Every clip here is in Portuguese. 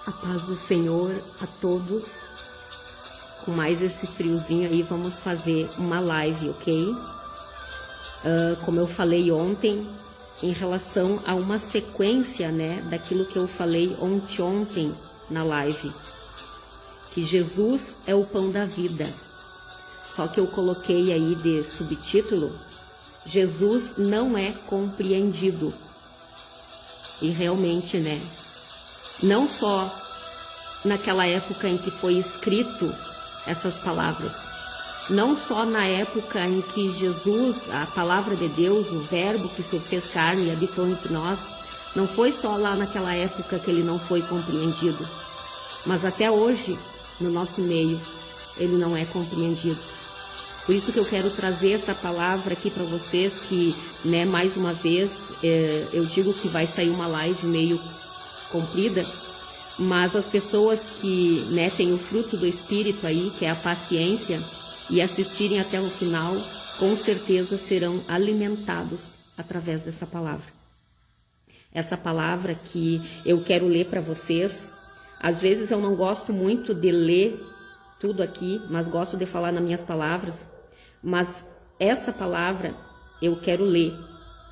A paz do Senhor a todos. Com mais esse friozinho aí, vamos fazer uma live, ok? Como eu falei ontem, em relação a uma sequência, né, daquilo que eu falei ontem na live, que Jesus é o pão da vida. Só que eu coloquei aí de subtítulo, Jesus não é compreendido. E realmente, né, não só naquela época em que foi escrito essas palavras, não só na época em que Jesus, a palavra de Deus, o verbo que se fez carne e habitou entre nós, não foi só lá naquela época que ele não foi compreendido, mas até hoje, no nosso meio, ele não é compreendido. Por isso que eu quero trazer essa palavra aqui para vocês, que, né, mais uma vez, eu digo que vai sair uma live meio comprida, mas as pessoas que, né, têm o fruto do Espírito aí, que é a paciência, e assistirem até o final, com certeza serão alimentados através dessa palavra. Essa palavra que eu quero ler para vocês. Às vezes eu não gosto muito de ler tudo aqui, mas gosto de falar nas minhas palavras. Mas essa palavra eu quero ler,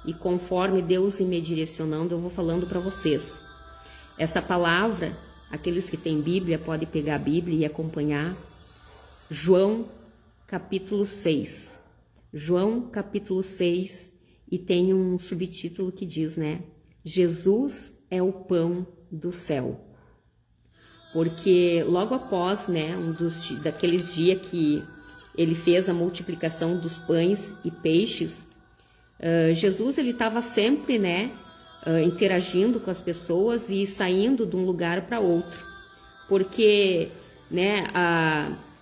e conforme Deus ir me direcionando, eu vou falando para vocês. Essa palavra, aqueles que têm Bíblia, podem pegar a Bíblia e acompanhar. João capítulo 6. João capítulo 6, e tem um subtítulo que diz, né? Jesus é o pão do céu. Porque logo após, né, daqueles dias que ele fez a multiplicação dos pães e peixes, Jesus ele estava sempre, né, interagindo com as pessoas e saindo de um lugar para outro, porque, né,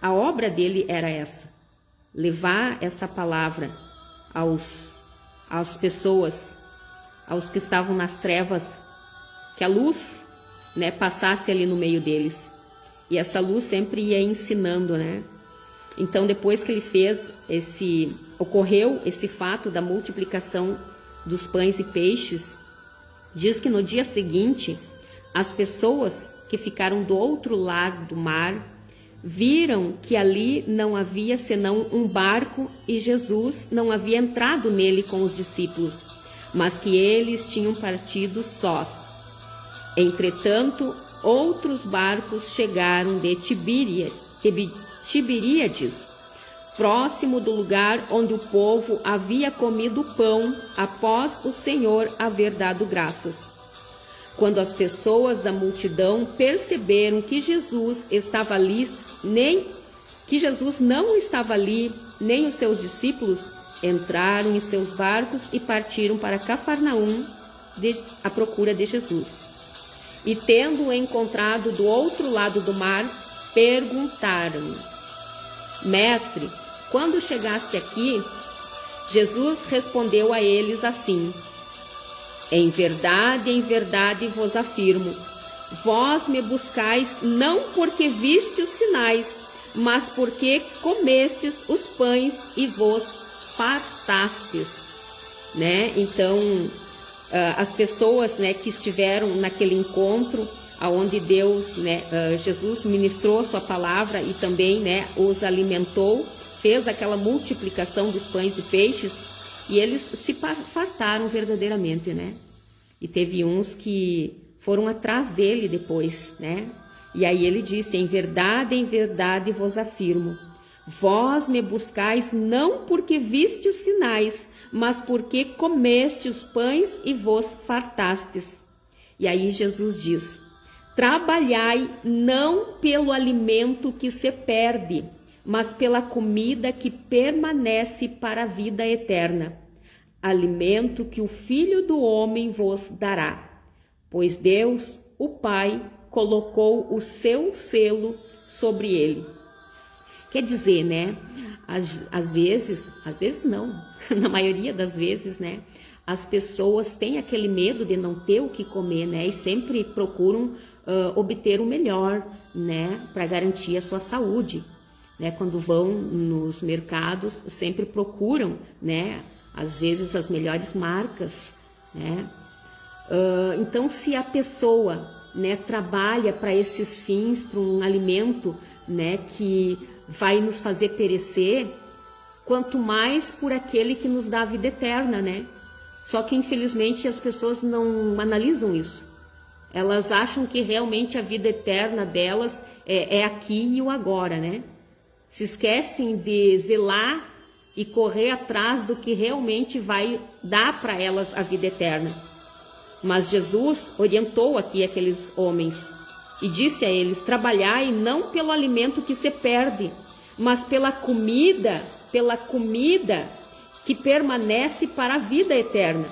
a obra dele era essa, levar essa palavra às pessoas, aos que estavam nas trevas, que a luz, né, passasse ali no meio deles, e essa luz sempre ia ensinando, né? Então, depois que ele fez ocorreu esse fato da multiplicação dos pães e peixes, diz que no dia seguinte, as pessoas que ficaram do outro lado do mar viram que ali não havia senão um barco e Jesus não havia entrado nele com os discípulos, mas que eles tinham partido sós. Entretanto, outros barcos chegaram de Tiberíades, próximo do lugar onde o povo havia comido pão após o Senhor haver dado graças. Quando as pessoas da multidão perceberam que Jesus não estava ali, nem os seus discípulos, entraram em seus barcos e partiram para Cafarnaum à procura de Jesus. E tendo-o encontrado do outro lado do mar, perguntaram: Mestre, quando chegaste aqui? Jesus respondeu a eles assim: em verdade vos afirmo, vós me buscais não porque vistes os sinais, mas porque comestes os pães e vos fartastes, né? Então, as pessoas, né, que estiveram naquele encontro, aonde Deus, né, Jesus ministrou a sua palavra e também, né, os alimentou, fez aquela multiplicação dos pães e peixes, e eles se fartaram verdadeiramente, né? E teve uns que foram atrás dele depois, né? E aí ele disse: em verdade vos afirmo, vós me buscais não porque viste os sinais, mas porque comeste os pães e vos fartastes. E aí Jesus diz: trabalhai não pelo alimento que se perde, mas pela comida que permanece para a vida eterna, alimento que o Filho do Homem vos dará, pois Deus, o Pai, colocou o seu selo sobre ele. Quer dizer, né, às vezes não, na maioria das vezes, né, as pessoas têm aquele medo de não ter o que comer, né, e sempre procuram obter o melhor, né, para garantir a sua saúde, né? Quando vão nos mercados, sempre procuram, né, às vezes as melhores marcas, né? Então, se a pessoa né, trabalha para esses fins, para um alimento, né, que vai nos fazer perecer, quanto mais por aquele que nos dá a vida eterna, né? Só que infelizmente as pessoas não analisam isso. Elas acham que realmente a vida eterna delas é aqui e o agora, né? Se esquecem de zelar e correr atrás do que realmente vai dar para elas a vida eterna. Mas Jesus orientou aqui aqueles homens e disse a eles: trabalhai não pelo alimento que se perde, mas pela comida que permanece para a vida eterna,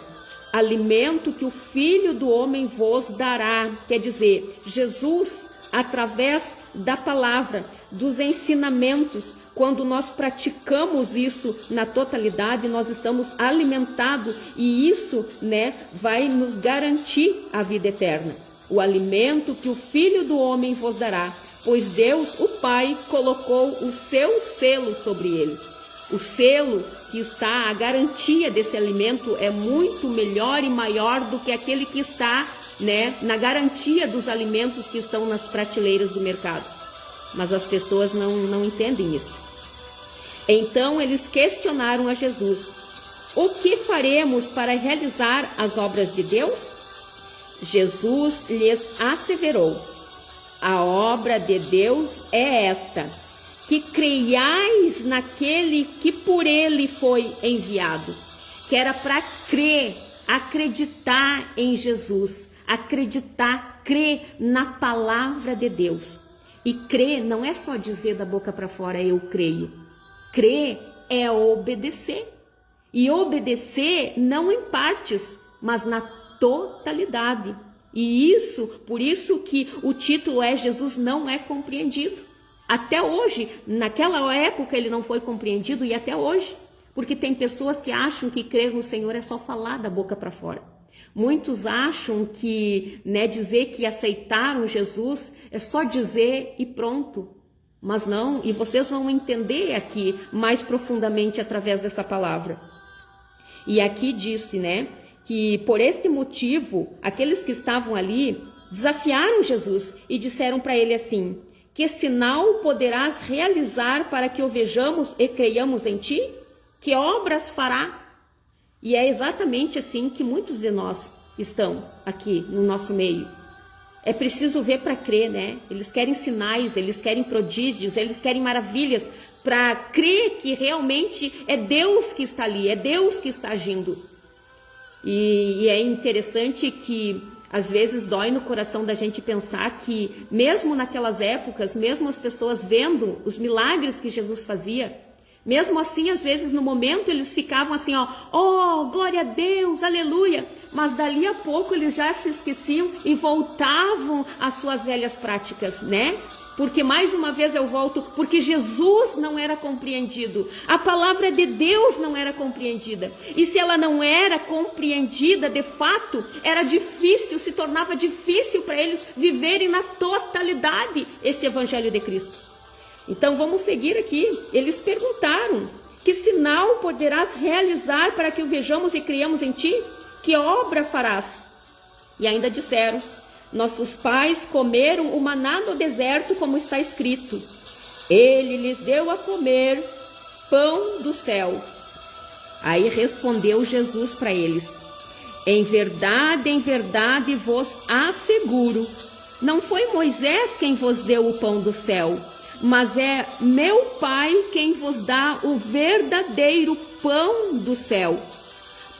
alimento que o Filho do Homem vos dará. Quer dizer, Jesus, através da palavra, dos ensinamentos, quando nós praticamos isso na totalidade, nós estamos alimentados, e isso, né, vai nos garantir a vida eterna. O alimento que o Filho do Homem vos dará, pois Deus, o Pai, colocou o seu selo sobre ele. O selo que está, a garantia desse alimento é muito melhor e maior do que aquele que está, né, na garantia dos alimentos que estão nas prateleiras do mercado. Mas as pessoas não entendem isso. Então eles questionaram a Jesus: o que faremos para realizar as obras de Deus? Jesus lhes asseverou: a obra de Deus é esta, que creiais naquele que por ele foi enviado. Que era para crer, acreditar em Jesus, acreditar, crer na palavra de Deus. E crer não é só dizer da boca para fora eu creio. Crer é obedecer. E obedecer não em partes, mas na totalidade. E isso, por isso que o título é Jesus não é compreendido. Até hoje, naquela época ele não foi compreendido, e até hoje, porque tem pessoas que acham que crer no Senhor é só falar da boca para fora. Muitos acham que, né, dizer que aceitaram Jesus é só dizer e pronto. Mas não, e vocês vão entender aqui mais profundamente através dessa palavra. E aqui disse, né, que por este motivo, aqueles que estavam ali desafiaram Jesus e disseram para ele assim: que sinal poderás realizar para que o vejamos e creiamos em ti? Que obras fará? E é exatamente assim que muitos de nós estão aqui no nosso meio. É preciso ver para crer, né? Eles querem sinais, eles querem prodígios, eles querem maravilhas para crer que realmente é Deus que está ali, é Deus que está agindo. E é interessante que às vezes dói no coração da gente pensar que mesmo naquelas épocas, mesmo as pessoas vendo os milagres que Jesus fazia, mesmo assim, às vezes no momento eles ficavam assim, ó, oh, glória a Deus, aleluia, mas dali a pouco eles já se esqueciam e voltavam às suas velhas práticas, né? Porque mais uma vez eu volto, porque Jesus não era compreendido, a palavra de Deus não era compreendida, e se ela não era compreendida, de fato, era difícil, se tornava difícil para eles viverem na totalidade esse evangelho de Cristo. Então vamos seguir aqui. Eles perguntaram: que sinal poderás realizar para que o vejamos e criamos em ti? Que obra farás? E ainda disseram: nossos pais comeram o maná no deserto, como está escrito. Ele lhes deu a comer pão do céu. Aí respondeu Jesus para eles: em verdade vos asseguro, não foi Moisés quem vos deu o pão do céu, mas é meu Pai quem vos dá o verdadeiro pão do céu.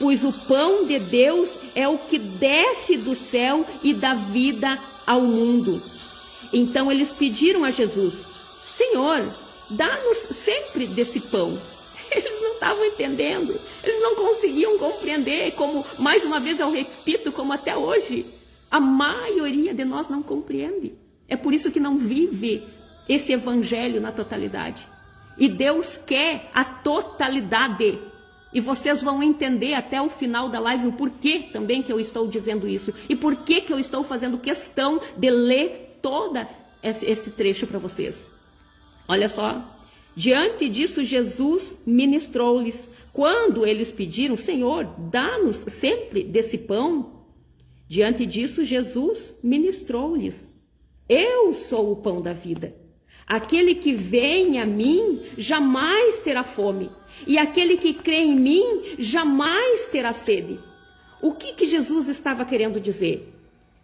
Pois o pão de Deus é o que desce do céu e dá vida ao mundo. Então eles pediram a Jesus: Senhor, dá-nos sempre desse pão. Eles não estavam entendendo, eles não conseguiam compreender, como, mais uma vez eu repito, como até hoje, a maioria de nós não compreende. É por isso que não vive esse evangelho na totalidade. E Deus quer a totalidade. E vocês vão entender até o final da live o porquê também que eu estou dizendo isso. E por que eu estou fazendo questão de ler todo esse trecho para vocês. Olha só. Diante disso, Jesus ministrou-lhes. Quando eles pediram: Senhor, dá-nos sempre desse pão. Diante disso, Jesus ministrou-lhes: eu sou o pão da vida. Aquele que vem a mim jamais terá fome, e aquele que crê em mim jamais terá sede. O que Jesus estava querendo dizer?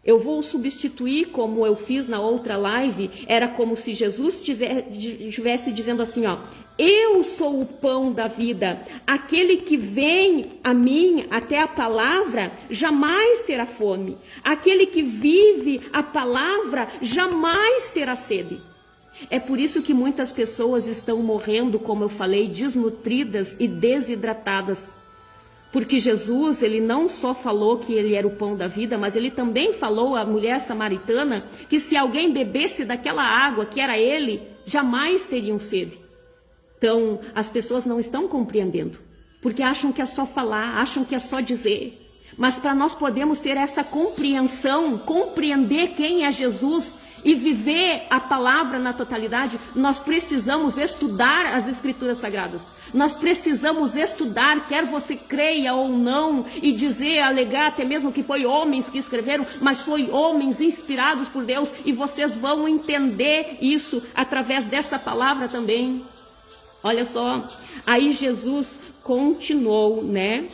Eu vou substituir, como eu fiz na outra live, era como se Jesus estivesse dizendo assim, ó: eu sou o pão da vida, aquele que vem a mim até a palavra jamais terá fome, aquele que vive a palavra jamais terá sede. É por isso que muitas pessoas estão morrendo, como eu falei, desnutridas e desidratadas. Porque Jesus, ele não só falou que ele era o pão da vida, mas ele também falou à mulher samaritana que se alguém bebesse daquela água que era ele, jamais teriam sede. Então, as pessoas não estão compreendendo, porque acham que é só falar, acham que é só dizer. Mas para nós podermos ter essa compreensão, compreender quem é Jesus e viver a palavra na totalidade, nós precisamos estudar as Escrituras Sagradas. Nós precisamos estudar, quer você creia ou não, e dizer, alegar até mesmo que foi homens que escreveram, mas foi homens inspirados por Deus, e vocês vão entender isso através dessa palavra também. Olha só, aí Jesus continuou, né?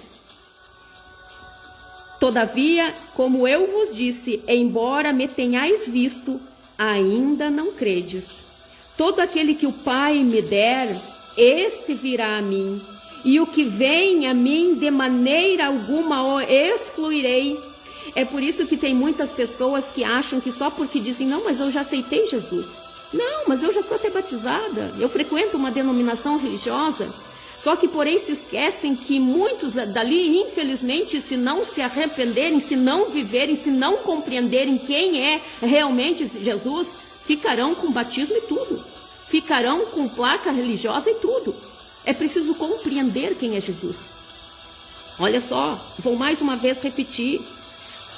Todavia, como eu vos disse, embora me tenhais visto, ainda não credes. Todo aquele que o Pai me der, este virá a mim, e o que vem a mim, de maneira alguma o excluirei. É por isso que tem muitas pessoas que acham que só porque dizem, não, mas eu já aceitei Jesus. Não, mas eu já sou até batizada, eu frequento uma denominação religiosa. Só que, porém, se esquecem que muitos dali, infelizmente, se não se arrependerem, se não viverem, se não compreenderem quem é realmente Jesus, ficarão com batismo e tudo. Ficarão com placa religiosa e tudo. É preciso compreender quem é Jesus. Olha só, vou mais uma vez repetir.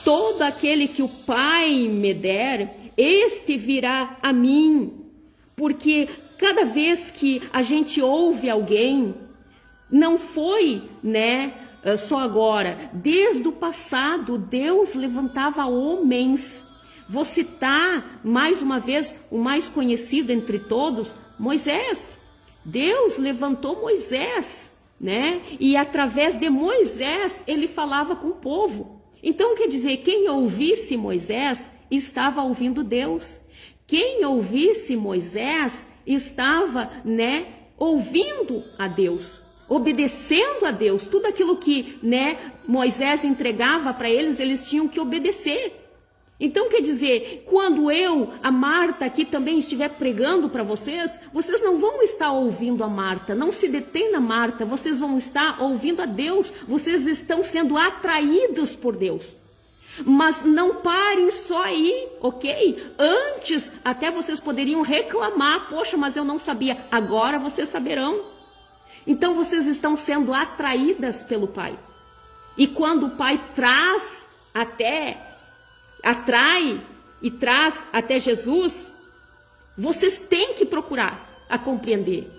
Todo aquele que o Pai me der, este virá a mim. Porque cada vez que a gente ouve alguém, não foi, né, só agora. Desde o passado, Deus levantava homens. Vou citar, mais uma vez, o mais conhecido entre todos, Moisés. Deus levantou Moisés, né? E através de Moisés, ele falava com o povo. Então, quer dizer, quem ouvisse Moisés, estava ouvindo Deus. Quem ouvisse Moisés, estava, né, ouvindo a Deus, obedecendo a Deus. Tudo aquilo que, né, Moisés entregava para eles, eles tinham que obedecer. Então, quer dizer, quando eu, a Marta aqui também estiver pregando para vocês, vocês não vão estar ouvindo a Marta, não se detém na Marta, vocês vão estar ouvindo a Deus, vocês estão sendo atraídos por Deus. Mas não parem só aí, ok? Antes, até vocês poderiam reclamar, poxa, mas eu não sabia. Agora vocês saberão. Então, vocês estão sendo atraídas pelo Pai. E quando o Pai atrai e traz até Jesus, vocês têm que procurar a compreender.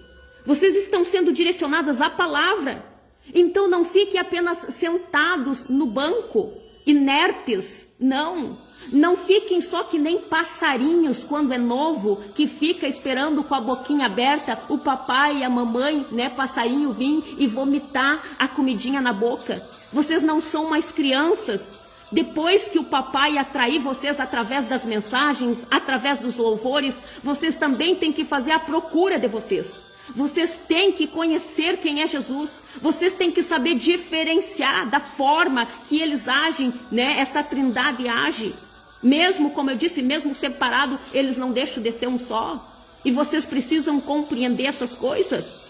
Vocês estão sendo direcionadas à palavra. Então não fiquem apenas sentados no banco, inertes. Não fiquem só que nem passarinhos quando é novo, que fica esperando com a boquinha aberta o papai e a mamãe, né, passarinho vir e vomitar a comidinha na boca. Vocês não são mais crianças. Depois que o papai atrair vocês através das mensagens, através dos louvores, vocês também têm que fazer a procura de vocês. Vocês têm que conhecer quem é Jesus. Vocês têm que saber diferenciar da forma que eles agem, né? Essa trindade age. Mesmo, como eu disse, mesmo separado, eles não deixam de ser um só. E vocês precisam compreender essas coisas,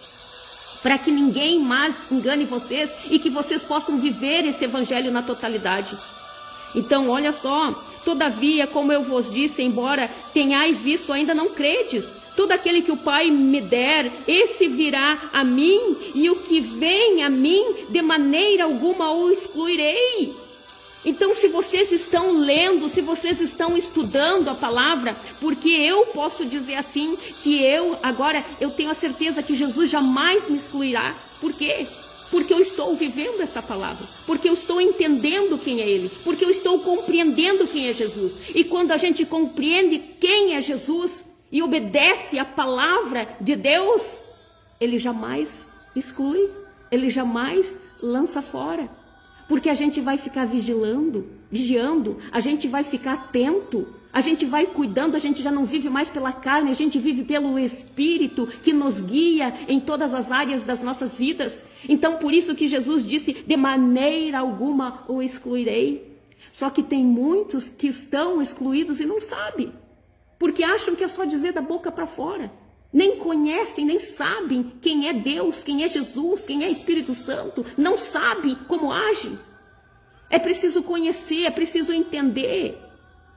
para que ninguém mais engane vocês e que vocês possam viver esse evangelho na totalidade. Então, olha só, todavia, como eu vos disse, embora tenhais visto, ainda não credes. Todo aquele que o Pai me der, esse virá a mim, e o que vem a mim, de maneira alguma o excluirei. Então, se vocês estão lendo, se vocês estão estudando a palavra, porque eu posso dizer assim, que agora eu tenho a certeza que Jesus jamais me excluirá. Por quê? Porque eu estou vivendo essa palavra, porque eu estou entendendo quem é Ele, porque eu estou compreendendo quem é Jesus. E quando a gente compreende quem é Jesus e obedece a palavra de Deus, Ele jamais exclui, Ele jamais lança fora. Porque a gente vai ficar vigiando, a gente vai ficar atento, a gente vai cuidando, a gente já não vive mais pela carne, a gente vive pelo Espírito que nos guia em todas as áreas das nossas vidas. Então, por isso que Jesus disse, de maneira alguma o excluirei. Só que tem muitos que estão excluídos e não sabem, porque acham que é só dizer da boca para fora. Nem conhecem, nem sabem quem é Deus, quem é Jesus, quem é Espírito Santo. Não sabem como agem. É preciso conhecer, é preciso entender.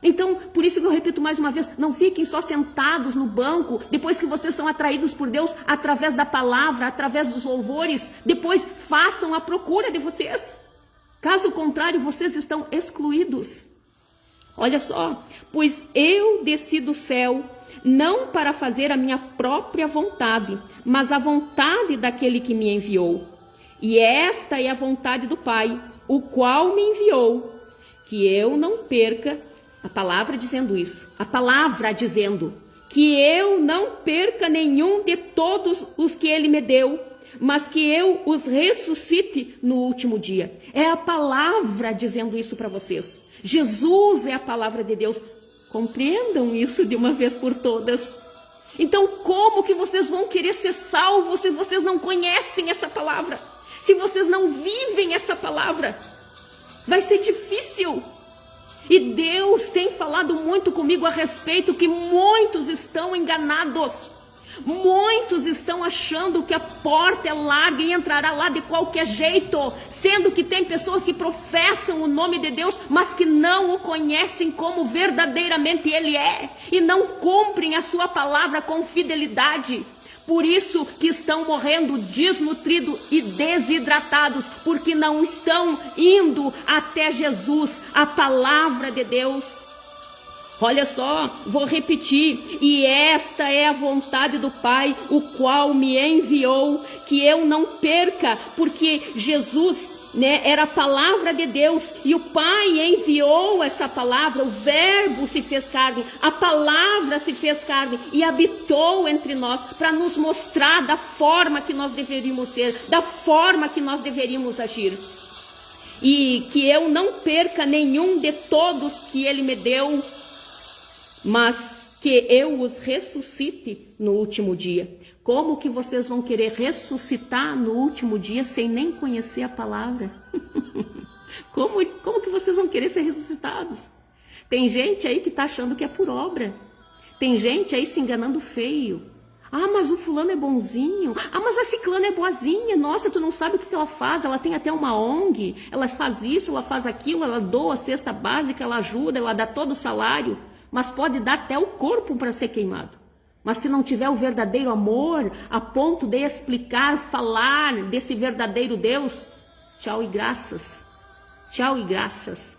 Então, por isso que eu repito mais uma vez, não fiquem só sentados no banco, depois que vocês são atraídos por Deus, através da palavra, através dos louvores, depois façam a procura de vocês. Caso contrário, vocês estão excluídos. Olha só, pois eu desci do céu, não para fazer a minha própria vontade, mas a vontade daquele que me enviou. E esta é a vontade do Pai, o qual me enviou, que eu não perca, a palavra dizendo isso, a palavra dizendo, que eu não perca nenhum de todos os que ele me deu, mas que eu os ressuscite no último dia. É a palavra dizendo isso para vocês. Jesus é a palavra de Deus. Compreendam isso de uma vez por todas. Então, como que vocês vão querer ser salvos se vocês não conhecem essa palavra? Se vocês não vivem essa palavra? Vai ser difícil. E Deus tem falado muito comigo a respeito que muitos estão enganados. Muitos estão achando que a porta é larga e entrará lá de qualquer jeito, sendo que tem pessoas que professam o nome de Deus, mas que não o conhecem como verdadeiramente Ele é, e não cumprem a sua palavra com fidelidade. Por isso que estão morrendo desnutridos e desidratados, porque não estão indo até Jesus, a palavra de Deus. Olha só, vou repetir, e esta é a vontade do Pai, o qual me enviou, que eu não perca, porque Jesus, era a palavra de Deus, e o Pai enviou essa palavra, o verbo se fez carne, a palavra se fez carne, e habitou entre nós, para nos mostrar da forma que nós deveríamos ser, da forma que nós deveríamos agir. E que eu não perca nenhum de todos que Ele me deu, mas que eu os ressuscite no último dia. Como que vocês vão querer ressuscitar no último dia sem nem conhecer a palavra? Como que vocês vão querer ser ressuscitados? Tem gente aí que está achando que é por obra. Tem gente aí se enganando feio. Ah, mas o fulano é bonzinho. Ah, mas a ciclana é boazinha. Nossa, tu não sabe o que ela faz. Ela tem até uma ONG. Ela faz isso, ela faz aquilo. Ela doa a cesta básica, ela ajuda, ela dá todo o salário. Mas pode dar até o corpo para ser queimado. Mas se não tiver o verdadeiro amor, a ponto de explicar, falar desse verdadeiro Deus, tchau e graças. Tchau e graças.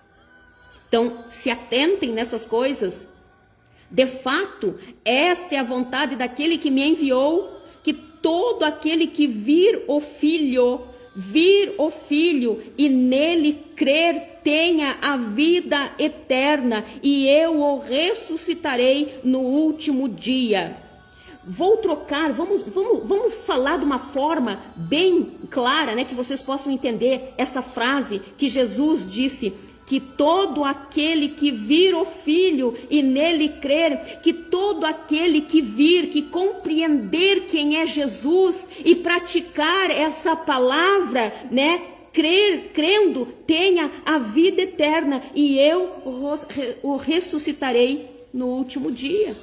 Então, se atentem nessas coisas. De fato, esta é a vontade daquele que me enviou, que todo aquele que vir o Filho e nele crer tenha a vida eterna, e eu o ressuscitarei no último dia. Vou trocar, vamos falar de uma forma bem clara, que vocês possam entender essa frase que Jesus disse, que todo aquele que vir o Filho e nele crer, que todo aquele que vir, que compreender quem é Jesus e praticar essa palavra, crendo, tenha a vida eterna, e eu o ressuscitarei no último dia.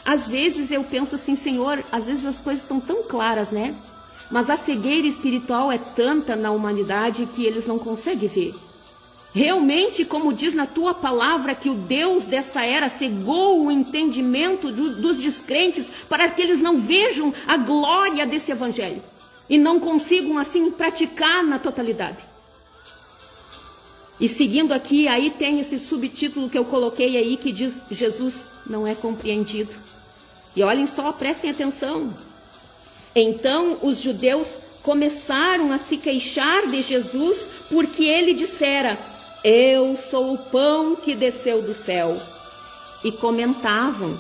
Às vezes eu penso assim, Senhor, às vezes as coisas estão tão claras, mas a cegueira espiritual é tanta na humanidade que eles não conseguem ver. Realmente, como diz na tua palavra, que o Deus dessa era cegou o entendimento dos descrentes para que eles não vejam a glória desse evangelho e não consigam assim praticar na totalidade. E seguindo aqui, aí tem esse subtítulo que eu coloquei aí que diz: Jesus não é compreendido. E olhem só, prestem atenção. Então os judeus começaram a se queixar de Jesus porque ele dissera: eu sou o pão que desceu do céu. E comentavam: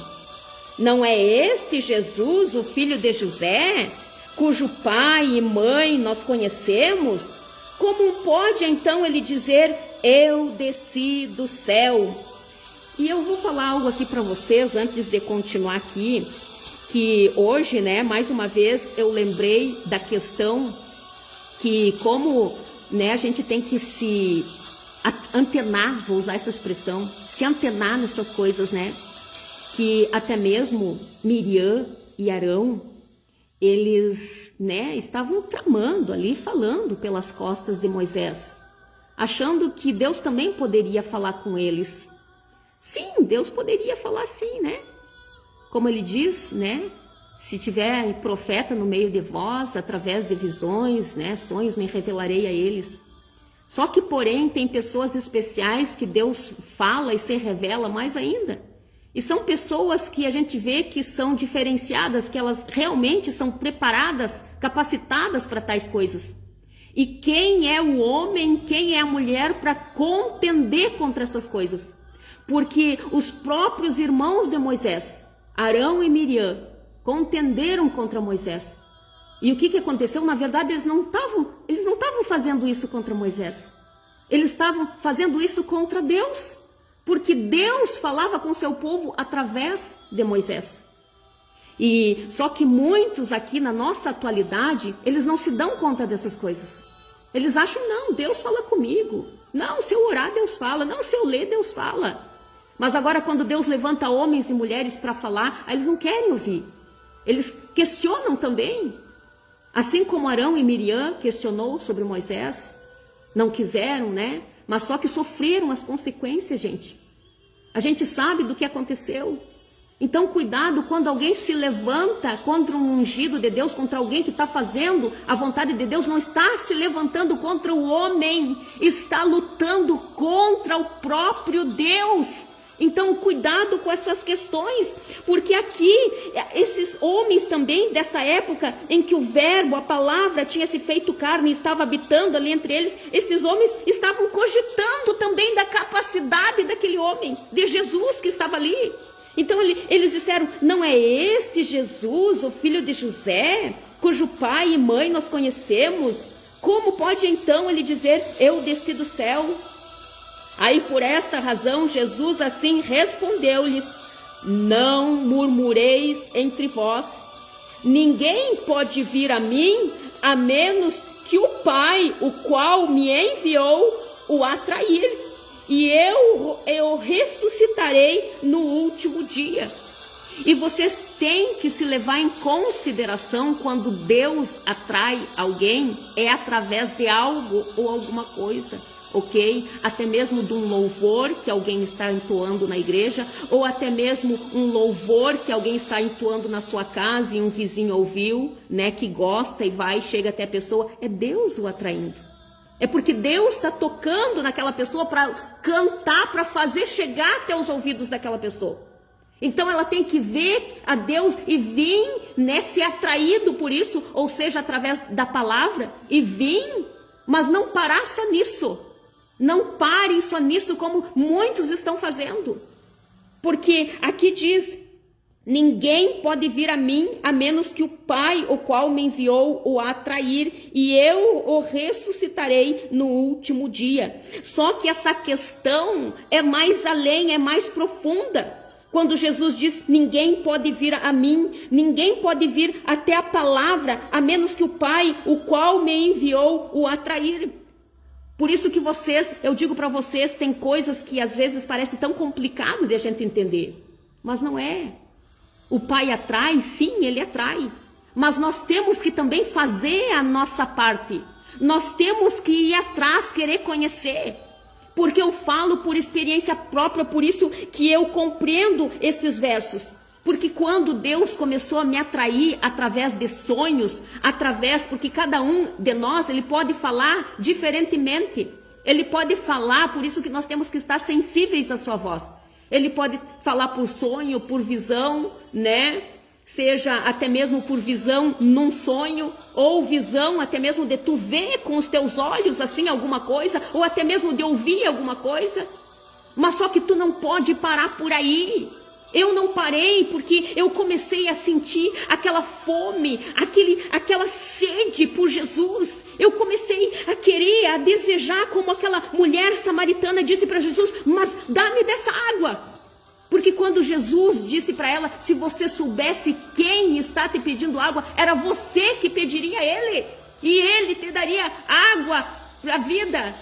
não é este Jesus, o filho de José, cujo pai e mãe nós conhecemos? Como pode então ele dizer: eu desci do céu? E eu vou falar algo aqui para vocês antes de continuar aqui, que hoje, né, mais uma vez eu lembrei da questão que como, né, a gente tem que se antenar, vou usar essa expressão, se antenar nessas coisas, né, que até mesmo Miriam e Arão, eles, né, estavam tramando ali, falando pelas costas de Moisés, achando que Deus também poderia falar com eles. Sim, Deus poderia falar sim, né? Como ele diz, né? Se tiver profeta no meio de vós, através de visões, né, sonhos, me revelarei a eles. Só que, porém, tem pessoas especiais que Deus fala e se revela mais ainda. E são pessoas que a gente vê que são diferenciadas, que elas realmente são preparadas, capacitadas para tais coisas. E quem é o homem, quem é a mulher para contender contra essas coisas? Porque os próprios irmãos de Moisés, Arão e Miriam, contenderam contra Moisés. E o que aconteceu? Na verdade, eles não estavam fazendo isso contra Moisés. Eles estavam fazendo isso contra Deus. Porque Deus falava com seu povo através de Moisés. E só que muitos aqui na nossa atualidade, eles não se dão conta dessas coisas. Eles acham: não, Deus fala comigo. Não, se eu orar, Deus fala. Não, se eu ler, Deus fala. Mas agora quando Deus levanta homens e mulheres para falar, eles não querem ouvir. Eles questionam também. Assim como Arão e Miriam questionou sobre Moisés, não quiseram, né? Mas só que sofreram as consequências, gente. A gente sabe do que aconteceu. Então, cuidado quando alguém se levanta contra um ungido de Deus, contra alguém que está fazendo a vontade de Deus, não está se levantando contra o homem, está lutando contra o próprio Deus. Então, cuidado com essas questões, porque aqui, esses homens também, dessa época em que o verbo, a palavra, tinha se feito carne e estava habitando ali entre eles, esses homens estavam cogitando também da capacidade daquele homem, de Jesus que estava ali. Então, eles disseram: não é este Jesus, o filho de José, cujo pai e mãe nós conhecemos? Como pode então ele dizer: eu desci do céu? Aí por esta razão Jesus assim respondeu-lhes: não murmureis entre vós. Ninguém pode vir a mim a menos que o Pai, o qual me enviou, o atrair. E eu ressuscitarei no último dia. E vocês têm que se levar em consideração quando Deus atrai alguém, é através de algo ou alguma coisa. Ok? Até mesmo de um louvor que alguém está entoando na igreja, ou até mesmo um louvor que alguém está entoando na sua casa e um vizinho ouviu, né, que gosta e vai, chega até a pessoa, é Deus o atraindo. É porque Deus está tocando naquela pessoa para cantar, para fazer chegar até os ouvidos daquela pessoa. Então ela tem que ver a Deus e vir, né, ser atraído por isso, ou seja, através da palavra, e vir, mas não parar só nisso. Não parem só nisso como muitos estão fazendo. Porque aqui diz: ninguém pode vir a mim a menos que o Pai, o qual me enviou, o atrair, e eu o ressuscitarei no último dia. Só que essa questão é mais além, é mais profunda. Quando Jesus diz: ninguém pode vir a mim, ninguém pode vir até a palavra, a menos que o Pai, o qual me enviou, o atrair. Por isso que eu digo para vocês, tem coisas que às vezes parece tão complicado de a gente entender, mas não é. O Pai atrai, sim, Ele atrai, mas nós temos que também fazer a nossa parte. Nós temos que ir atrás, querer conhecer, porque eu falo por experiência própria, por isso que eu compreendo esses versos. Porque quando Deus começou a me atrair através de sonhos, porque cada um de nós, ele pode falar diferentemente. Ele pode falar, por isso que nós temos que estar sensíveis à sua voz. Ele pode falar por sonho, por visão, né? seja até mesmo por visão num sonho, ou visão até mesmo de tu ver com os teus olhos assim alguma coisa, ou até mesmo de ouvir alguma coisa. Mas só que tu não pode parar por aí. Eu não parei porque eu comecei a sentir aquela fome, aquela sede por Jesus. Eu comecei a querer, a desejar, como aquela mulher samaritana disse para Jesus, mas dá-me dessa água. Porque quando Jesus disse para ela, se você soubesse quem está te pedindo água, era você que pediria a ele. E ele te daria água para a vida.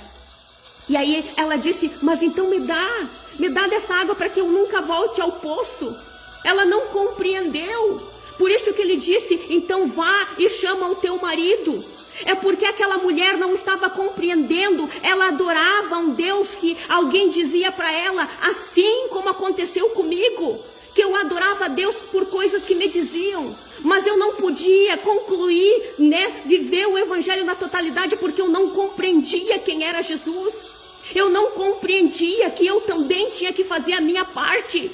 E aí ela disse, mas então me dá dessa água para que eu nunca volte ao poço. Ela não compreendeu. Por isso que ele disse, então vá e chama o teu marido. É porque aquela mulher não estava compreendendo, ela adorava um Deus que alguém dizia para ela, assim como aconteceu comigo, que eu adorava a Deus por coisas que me diziam, mas eu não podia concluir, viver o evangelho na totalidade, porque eu não compreendia quem era Jesus, eu não compreendia que eu também tinha que fazer a minha parte,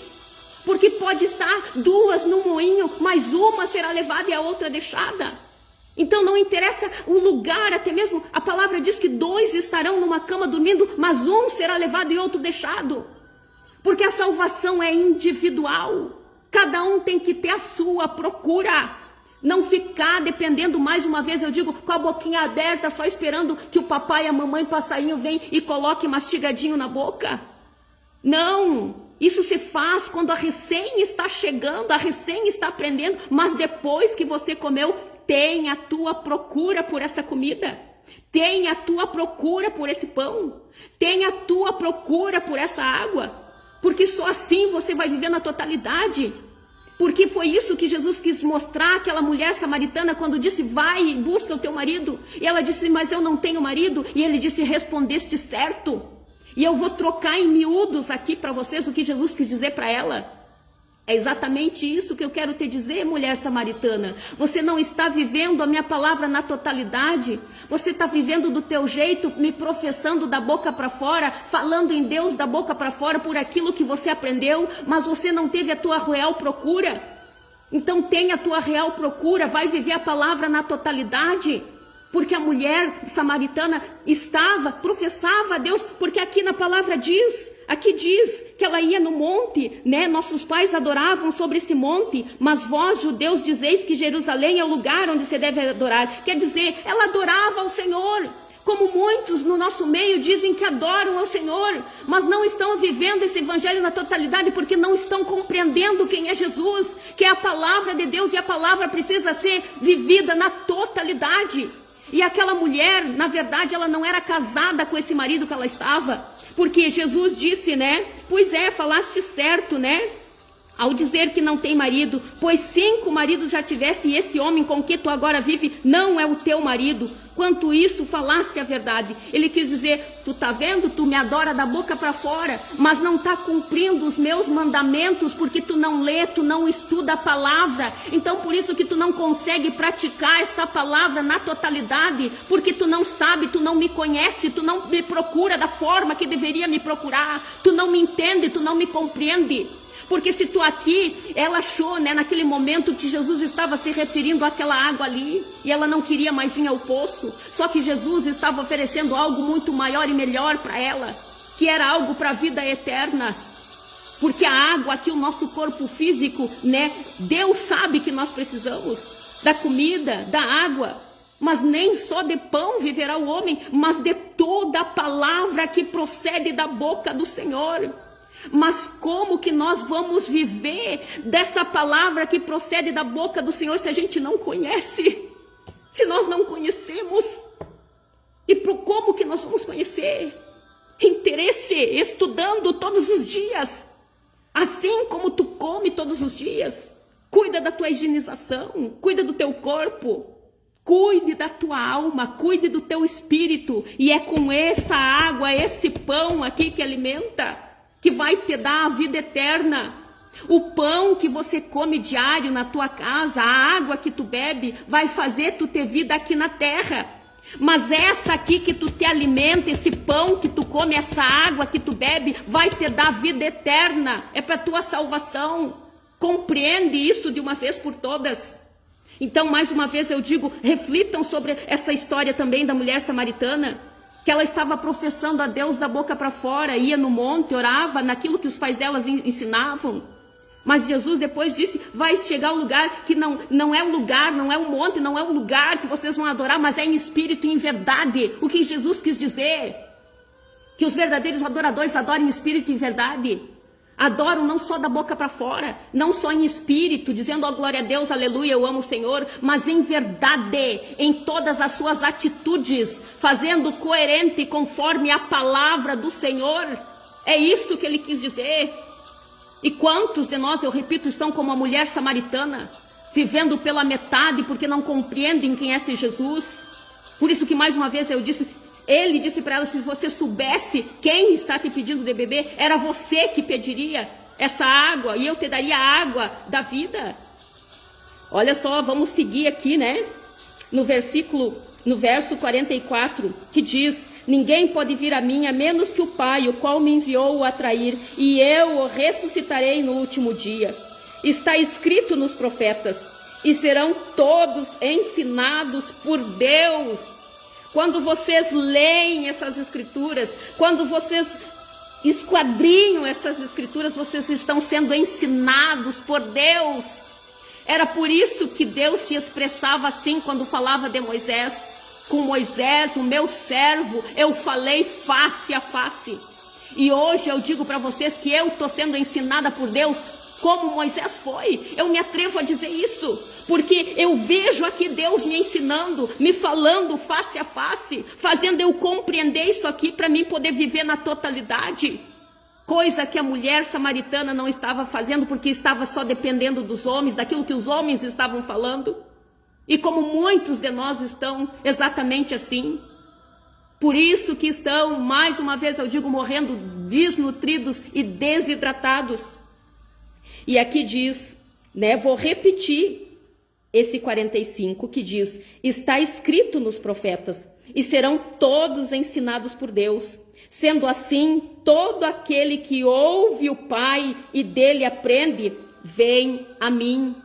porque pode estar duas no moinho, mas uma será levada e a outra deixada. Então não interessa o lugar, até mesmo a palavra diz que 2 estarão numa cama dormindo, mas um será levado e outro deixado. Porque a salvação é individual. Cada um tem que ter a sua procura. Não ficar dependendo, mais uma vez eu digo, com a boquinha aberta, só esperando que o papai e a mamãe passarinho venham e coloquem mastigadinho na boca. Não, isso se faz quando a recém está chegando, a recém está aprendendo, mas depois que você comeu, tem a tua procura por essa comida, tem a tua procura por esse pão, tem a tua procura por essa água, porque só assim você vai viver na totalidade. Porque foi isso que Jesus quis mostrar àquela mulher samaritana quando disse, vai e busca o teu marido. E ela disse, mas eu não tenho marido. E ele disse, respondeste certo. E eu vou trocar em miúdos aqui para vocês o que Jesus quis dizer para ela. É exatamente isso que eu quero te dizer, mulher samaritana. Você não está vivendo a minha palavra na totalidade. Você está vivendo do teu jeito, me professando da boca para fora, falando em Deus da boca para fora por aquilo que você aprendeu, mas você não teve a tua real procura. Então tenha a tua real procura, vai viver a palavra na totalidade. Porque a mulher samaritana professava a Deus, porque aqui na palavra diz que ela ia no monte, Nossos pais adoravam sobre esse monte, mas vós, judeus, dizeis que Jerusalém é o lugar onde se deve adorar. Quer dizer, ela adorava ao Senhor, como muitos no nosso meio dizem que adoram ao Senhor, mas não estão vivendo esse evangelho na totalidade, porque não estão compreendendo quem é Jesus, que é a palavra de Deus, e a palavra precisa ser vivida na totalidade. E aquela mulher, na verdade, ela não era casada com esse marido que ela estava, porque Jesus disse, pois é, falaste certo, ao dizer que não tem marido, pois 5 maridos já tiveste e esse homem com que tu agora vive não é o teu marido. Quanto isso, falaste a verdade. Ele quis dizer, tu tá vendo, tu me adora da boca para fora, mas não tá cumprindo os meus mandamentos, porque tu não lê, tu não estuda a palavra. Então por isso que tu não consegue praticar essa palavra na totalidade, porque tu não sabe, tu não me conhece, tu não me procura da forma que deveria me procurar, tu não me entende, tu não me compreende. Porque se tu aqui, ela achou, naquele momento que Jesus estava se referindo àquela água ali, e ela não queria mais vir ao poço, só que Jesus estava oferecendo algo muito maior e melhor para ela, que era algo para a vida eterna. Porque a água aqui, o nosso corpo físico, Deus sabe que nós precisamos da comida, da água, mas nem só de pão viverá o homem, mas de toda a palavra que procede da boca do Senhor. Mas como que nós vamos viver dessa palavra que procede da boca do Senhor se a gente não conhece? Se nós não conhecemos? E como que nós vamos conhecer? Interesse, estudando todos os dias. Assim como tu come todos os dias. Cuida da tua higienização, cuida do teu corpo. Cuide da tua alma, cuide do teu espírito. E é com essa água, esse pão aqui que alimenta, que vai te dar a vida eterna. O pão que você come diário na tua casa, a água que tu bebe, vai fazer tu ter vida aqui na terra. Mas essa aqui que tu te alimenta, esse pão que tu come, essa água que tu bebe, vai te dar vida eterna. É para tua salvação. Compreende isso de uma vez por todas. Então, mais uma vez eu digo, reflitam sobre essa história também da mulher samaritana, que ela estava professando a Deus da boca para fora, ia no monte, orava naquilo que os pais delas ensinavam. Mas Jesus depois disse, vai chegar um lugar que não é um lugar, não é um monte, não é um lugar que vocês vão adorar, mas é em espírito e em verdade. O que Jesus quis dizer? Que os verdadeiros adoradores adorem em espírito e em verdade. Adoram não só da boca para fora, não só em espírito, dizendo, ó glória a Deus, aleluia, eu amo o Senhor, mas em verdade, em todas as suas atitudes, fazendo coerente conforme a palavra do Senhor. É isso que ele quis dizer. E quantos de nós, eu repito, estão como a mulher samaritana, vivendo pela metade porque não compreendem quem é esse Jesus? Por isso que mais uma vez eu disse, ele disse para ela, se você soubesse quem está te pedindo de beber, era você que pediria essa água e eu te daria a água da vida. Olha só, vamos seguir aqui, né? No verso 44, que diz, ninguém pode vir a mim a menos que o Pai, o qual me enviou, o atrair, e eu o ressuscitarei no último dia. Está escrito nos profetas, e serão todos ensinados por Deus. Quando vocês leem essas escrituras, quando vocês esquadrinham essas escrituras, vocês estão sendo ensinados por Deus. Era por isso que Deus se expressava assim quando falava de Moisés. Com Moisés, o meu servo, eu falei face a face. E hoje eu digo para vocês que eu estou sendo ensinada por Deus como Moisés foi. Eu me atrevo a dizer isso, porque eu vejo aqui Deus me ensinando, me falando face a face, fazendo eu compreender isso aqui para mim poder viver na totalidade. Coisa que a mulher samaritana não estava fazendo, porque estava só dependendo dos homens, daquilo que os homens estavam falando. E como muitos de nós estão exatamente assim. Por isso que estão, mais uma vez eu digo, morrendo desnutridos e desidratados. E aqui diz, né, vou repetir esse 45 que diz, está escrito nos profetas, e serão todos ensinados por Deus. Sendo assim, todo aquele que ouve o Pai e dele aprende, vem a mim.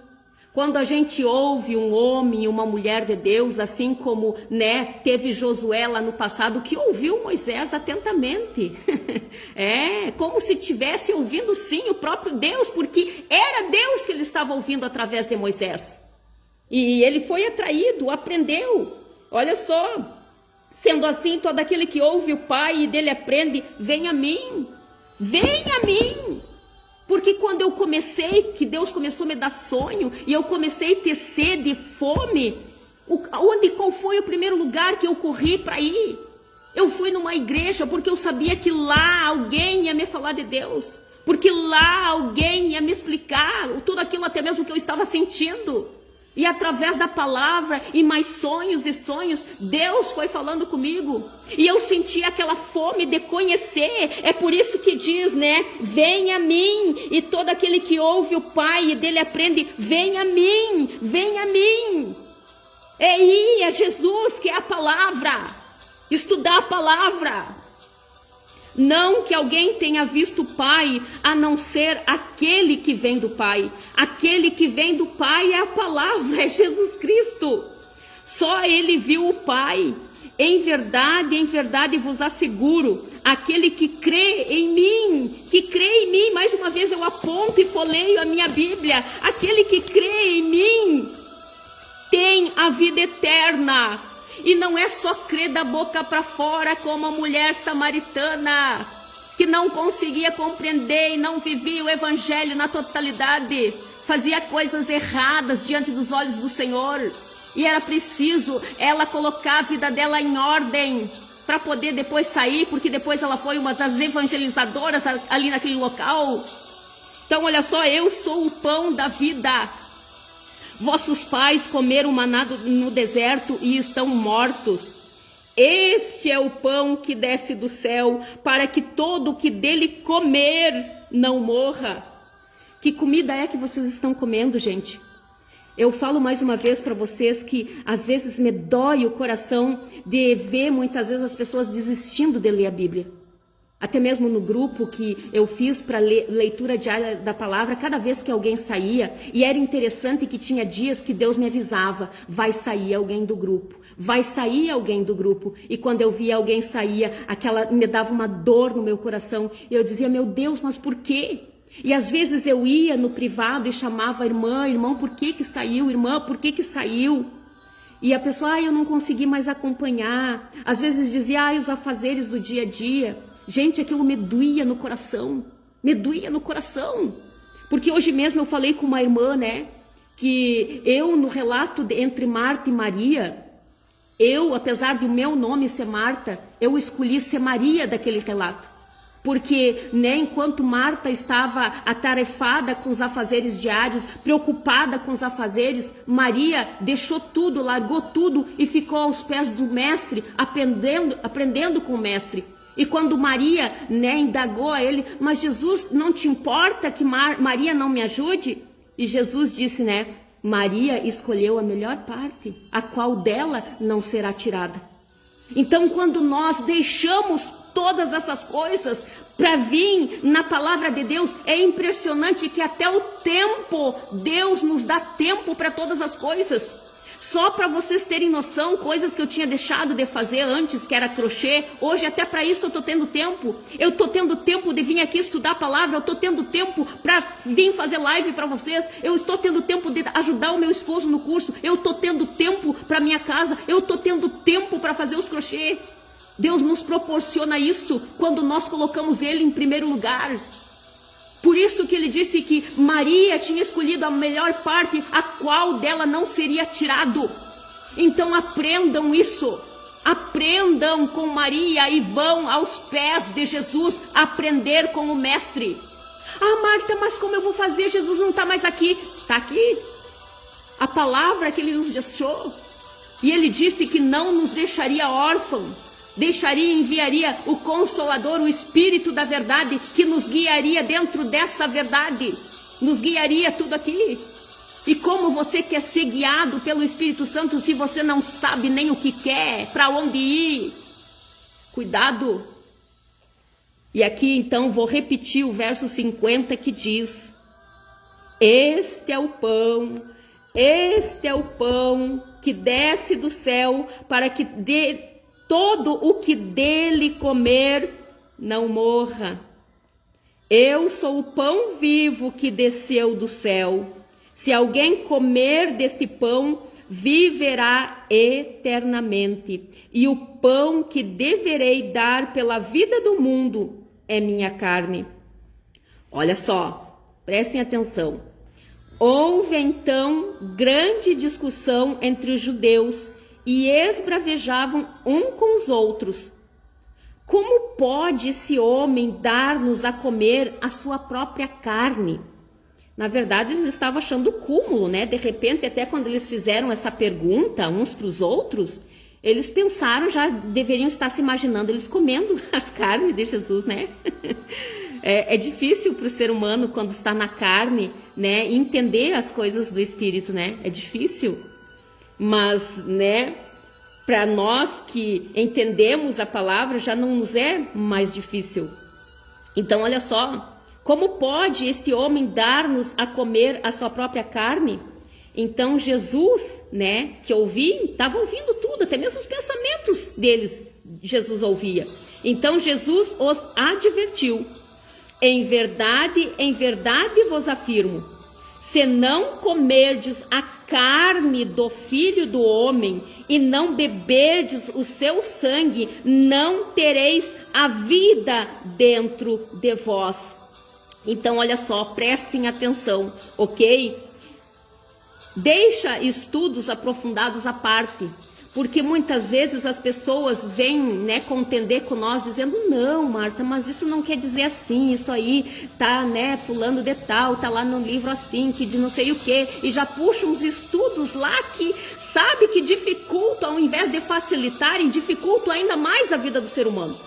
Quando a gente ouve um homem e uma mulher de Deus, assim como, né, teve Josué lá no passado, que ouviu Moisés atentamente. Como se estivesse ouvindo sim o próprio Deus, porque era Deus que ele estava ouvindo através de Moisés. E ele foi atraído, aprendeu. Olha só, sendo assim, todo aquele que ouve o Pai e dele aprende, vem a mim. Vem a mim. Porque quando eu comecei, que Deus começou a me dar sonho, e eu comecei a ter sede e fome, qual foi o primeiro lugar que eu corri para ir? Eu fui numa igreja porque eu sabia que lá alguém ia me falar de Deus. Porque lá alguém ia me explicar tudo aquilo até mesmo que eu estava sentindo. E através da palavra e mais sonhos e sonhos, Deus foi falando comigo. E eu senti aquela fome de conhecer. É por isso que diz, né? Vem a mim. E todo aquele que ouve o Pai e dele aprende, vem a mim, vem a mim. É ir a Jesus, que é a palavra. Estudar a palavra. Não que alguém tenha visto o Pai, a não ser aquele que vem do Pai. Aquele que vem do Pai é a palavra, é Jesus Cristo. Só ele viu o Pai. Em verdade vos asseguro, aquele que crê em mim, mais uma vez eu aponto e folheio a minha Bíblia, aquele que crê em mim, tem a vida eterna. E não é só crer da boca para fora como a mulher samaritana, que não conseguia compreender e não vivia o evangelho na totalidade, fazia coisas erradas diante dos olhos do Senhor, e era preciso ela colocar a vida dela em ordem, para poder depois sair, porque depois ela foi uma das evangelizadoras ali naquele local. Então olha só, eu sou o pão da vida. Vossos pais comeram maná no deserto e estão mortos. Este é o pão que desce do céu, para que todo o que dele comer não morra. Que comida é que vocês estão comendo, gente? Eu falo mais uma vez para vocês que às vezes me dói o coração de ver muitas vezes as pessoas desistindo de ler a Bíblia. Até mesmo no grupo que eu fiz para leitura diária da palavra, cada vez que alguém saía, e era interessante que tinha dias que Deus me avisava, vai sair alguém do grupo, vai sair alguém do grupo. E quando eu via alguém sair, me dava uma dor no meu coração, e eu dizia, meu Deus, mas por quê? E às vezes eu ia no privado e chamava a irmã, irmão, por que que saiu? Irmã, por que que saiu? E a pessoa, eu não consegui mais acompanhar. Às vezes dizia, os afazeres do dia a dia. Gente, aquilo me doía no coração, porque hoje mesmo eu falei com uma irmã, né, que eu no relato entre Marta e Maria, apesar do meu nome ser Marta, eu escolhi ser Maria daquele relato, porque, né, enquanto Marta estava atarefada com os afazeres diários, preocupada com os afazeres, Maria deixou tudo, largou tudo e ficou aos pés do mestre, aprendendo com o mestre. E quando Maria, né, indagou a ele, mas Jesus, não te importa que Maria não me ajude? E Jesus disse, né, Maria escolheu a melhor parte, a qual dela não será tirada. Então, quando nós deixamos todas essas coisas para vir na palavra de Deus, é impressionante que até o tempo, Deus nos dá tempo para todas as coisas. Só para vocês terem noção, coisas que eu tinha deixado de fazer antes, que era crochê, hoje até para isso eu estou tendo tempo. Eu estou tendo tempo de vir aqui estudar a palavra, eu estou tendo tempo para vir fazer live para vocês, eu estou tendo tempo de ajudar o meu esposo no curso, eu estou tendo tempo para minha casa, eu estou tendo tempo para fazer os crochê. Deus nos proporciona isso quando nós colocamos Ele em primeiro lugar. Por isso que ele disse que Maria tinha escolhido a melhor parte, a qual dela não seria tirado. Então aprendam isso. Aprendam com Maria e vão aos pés de Jesus aprender com o mestre. Ah, Marta, mas como eu vou fazer? Jesus não está mais aqui. Está aqui. A palavra que ele nos deixou. E ele disse que não nos deixaria órfãos. Deixaria e enviaria o Consolador, o Espírito da verdade, que nos guiaria dentro dessa verdade, nos guiaria tudo aqui. E como você quer ser guiado pelo Espírito Santo se você não sabe nem o que quer, para onde ir? Cuidado! E aqui então vou repetir o verso 50 que diz, este é o pão que desce do céu para que todo o que dele comer não morra. Eu sou o pão vivo que desceu do céu. Se alguém comer desse pão, viverá eternamente. E o pão que deverei dar pela vida do mundo é minha carne. Olha só, prestem atenção. Houve então grande discussão entre os judeus e esbravejavam um com os outros. Como pode esse homem dar-nos a comer a sua própria carne? Na verdade, eles estavam achando cúmulo, né? De repente, até quando eles fizeram essa pergunta uns para os outros, eles pensaram, já deveriam estar se imaginando eles comendo as carnes de Jesus, né? É difícil para o ser humano, quando está na carne, né, entender as coisas do Espírito, né? É difícil. Mas, né, para nós que entendemos a palavra, já não nos é mais difícil. Então, olha só, como pode este homem dar-nos a comer a sua própria carne? Então, Jesus, né, que estava ouvindo tudo, até mesmo os pensamentos deles, Jesus ouvia. Então, Jesus os advertiu. Em verdade vos afirmo, se não comerdes a carne do Filho do Homem e não beberdes o seu sangue, não tereis a vida dentro de vós. Então, olha só, prestem atenção, ok? Deixa estudos aprofundados à parte, porque muitas vezes as pessoas vêm, né, contender com nós dizendo, não, Marta, mas isso não quer dizer assim, isso aí tá, né, fulano de tal, tá lá no livro assim, que de não sei o que, e já puxam uns estudos lá que, sabe, que dificultam, ao invés de facilitarem, dificultam ainda mais a vida do ser humano.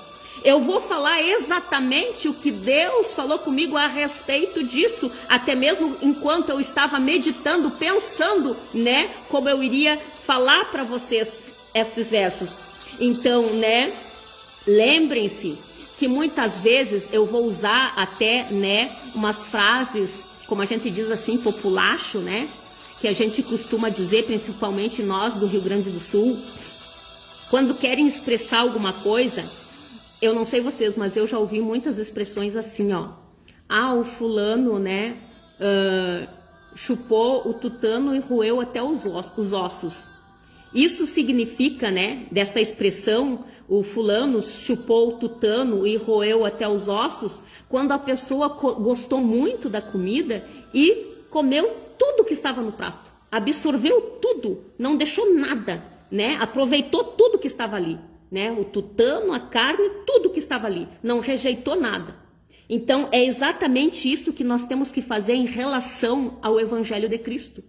Eu vou falar exatamente o que Deus falou comigo a respeito disso, até mesmo enquanto eu estava meditando, pensando, né, como eu iria falar para vocês esses versos. Então, né, lembrem-se que muitas vezes eu vou usar até, né, umas frases, como a gente diz assim, populacho, né, que a gente costuma dizer, principalmente nós do Rio Grande do Sul, quando querem expressar alguma coisa. Eu não sei vocês, mas eu já ouvi muitas expressões assim, ó. Ah, o fulano, né, chupou o tutano e roeu até os ossos. Isso significa, né, dessa expressão, o fulano chupou o tutano e roeu até os ossos, quando a pessoa gostou muito da comida e comeu tudo que estava no prato, absorveu tudo, não deixou nada, né, aproveitou tudo que estava ali, né, o tutano, a carne, tudo que estava ali, não rejeitou nada. Então é exatamente isso que nós temos que fazer em relação ao Evangelho de Cristo.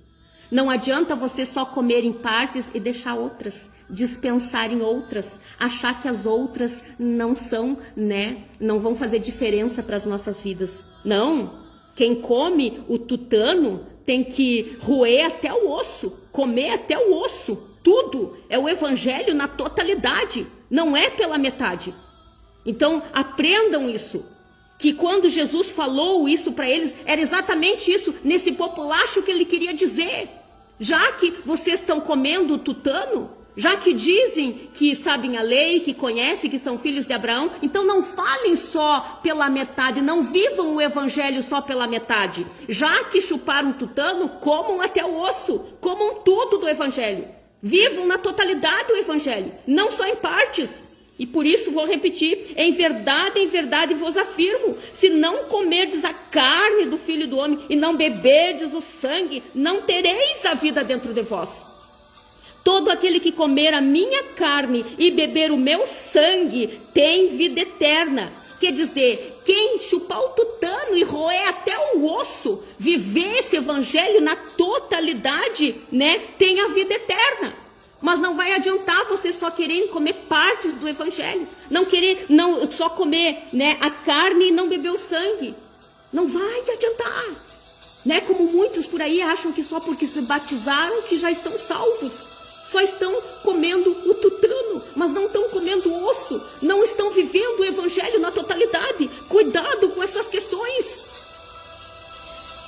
Não adianta você só comer em partes e deixar outras, dispensar em outras, achar que as outras não são, né, não vão fazer diferença para as nossas vidas. Não, quem come o tutano tem que roer até o osso, comer até o osso, tudo. É o Evangelho na totalidade, não é pela metade. Então aprendam isso, que quando Jesus falou isso para eles, era exatamente isso, nesse populacho que ele queria dizer. Já que vocês estão comendo o tutano, já que dizem que sabem a lei, que conhecem, que são filhos de Abraão, então não falem só pela metade, não vivam o Evangelho só pela metade. Já que chuparam o tutano, comam até o osso, comam tudo do Evangelho. Vivam na totalidade o Evangelho, não só em partes. E por isso vou repetir, em verdade vos afirmo, se não comerdes a carne do Filho do Homem e não beberdes o sangue, não tereis a vida dentro de vós. Todo aquele que comer a minha carne e beber o meu sangue tem vida eterna. Quer dizer, quem chupar o tutano e roer até o osso, viver esse Evangelho na totalidade, né, tem a vida eterna. Mas não vai adiantar você só querer comer partes do Evangelho. Não só comer, né, a carne e não beber o sangue. Não vai adiantar. Né? Como muitos por aí acham que só porque se batizaram que já estão salvos. Só estão comendo o tutano, mas não estão comendo o osso. Não estão vivendo o Evangelho na totalidade. Cuidado com essas questões.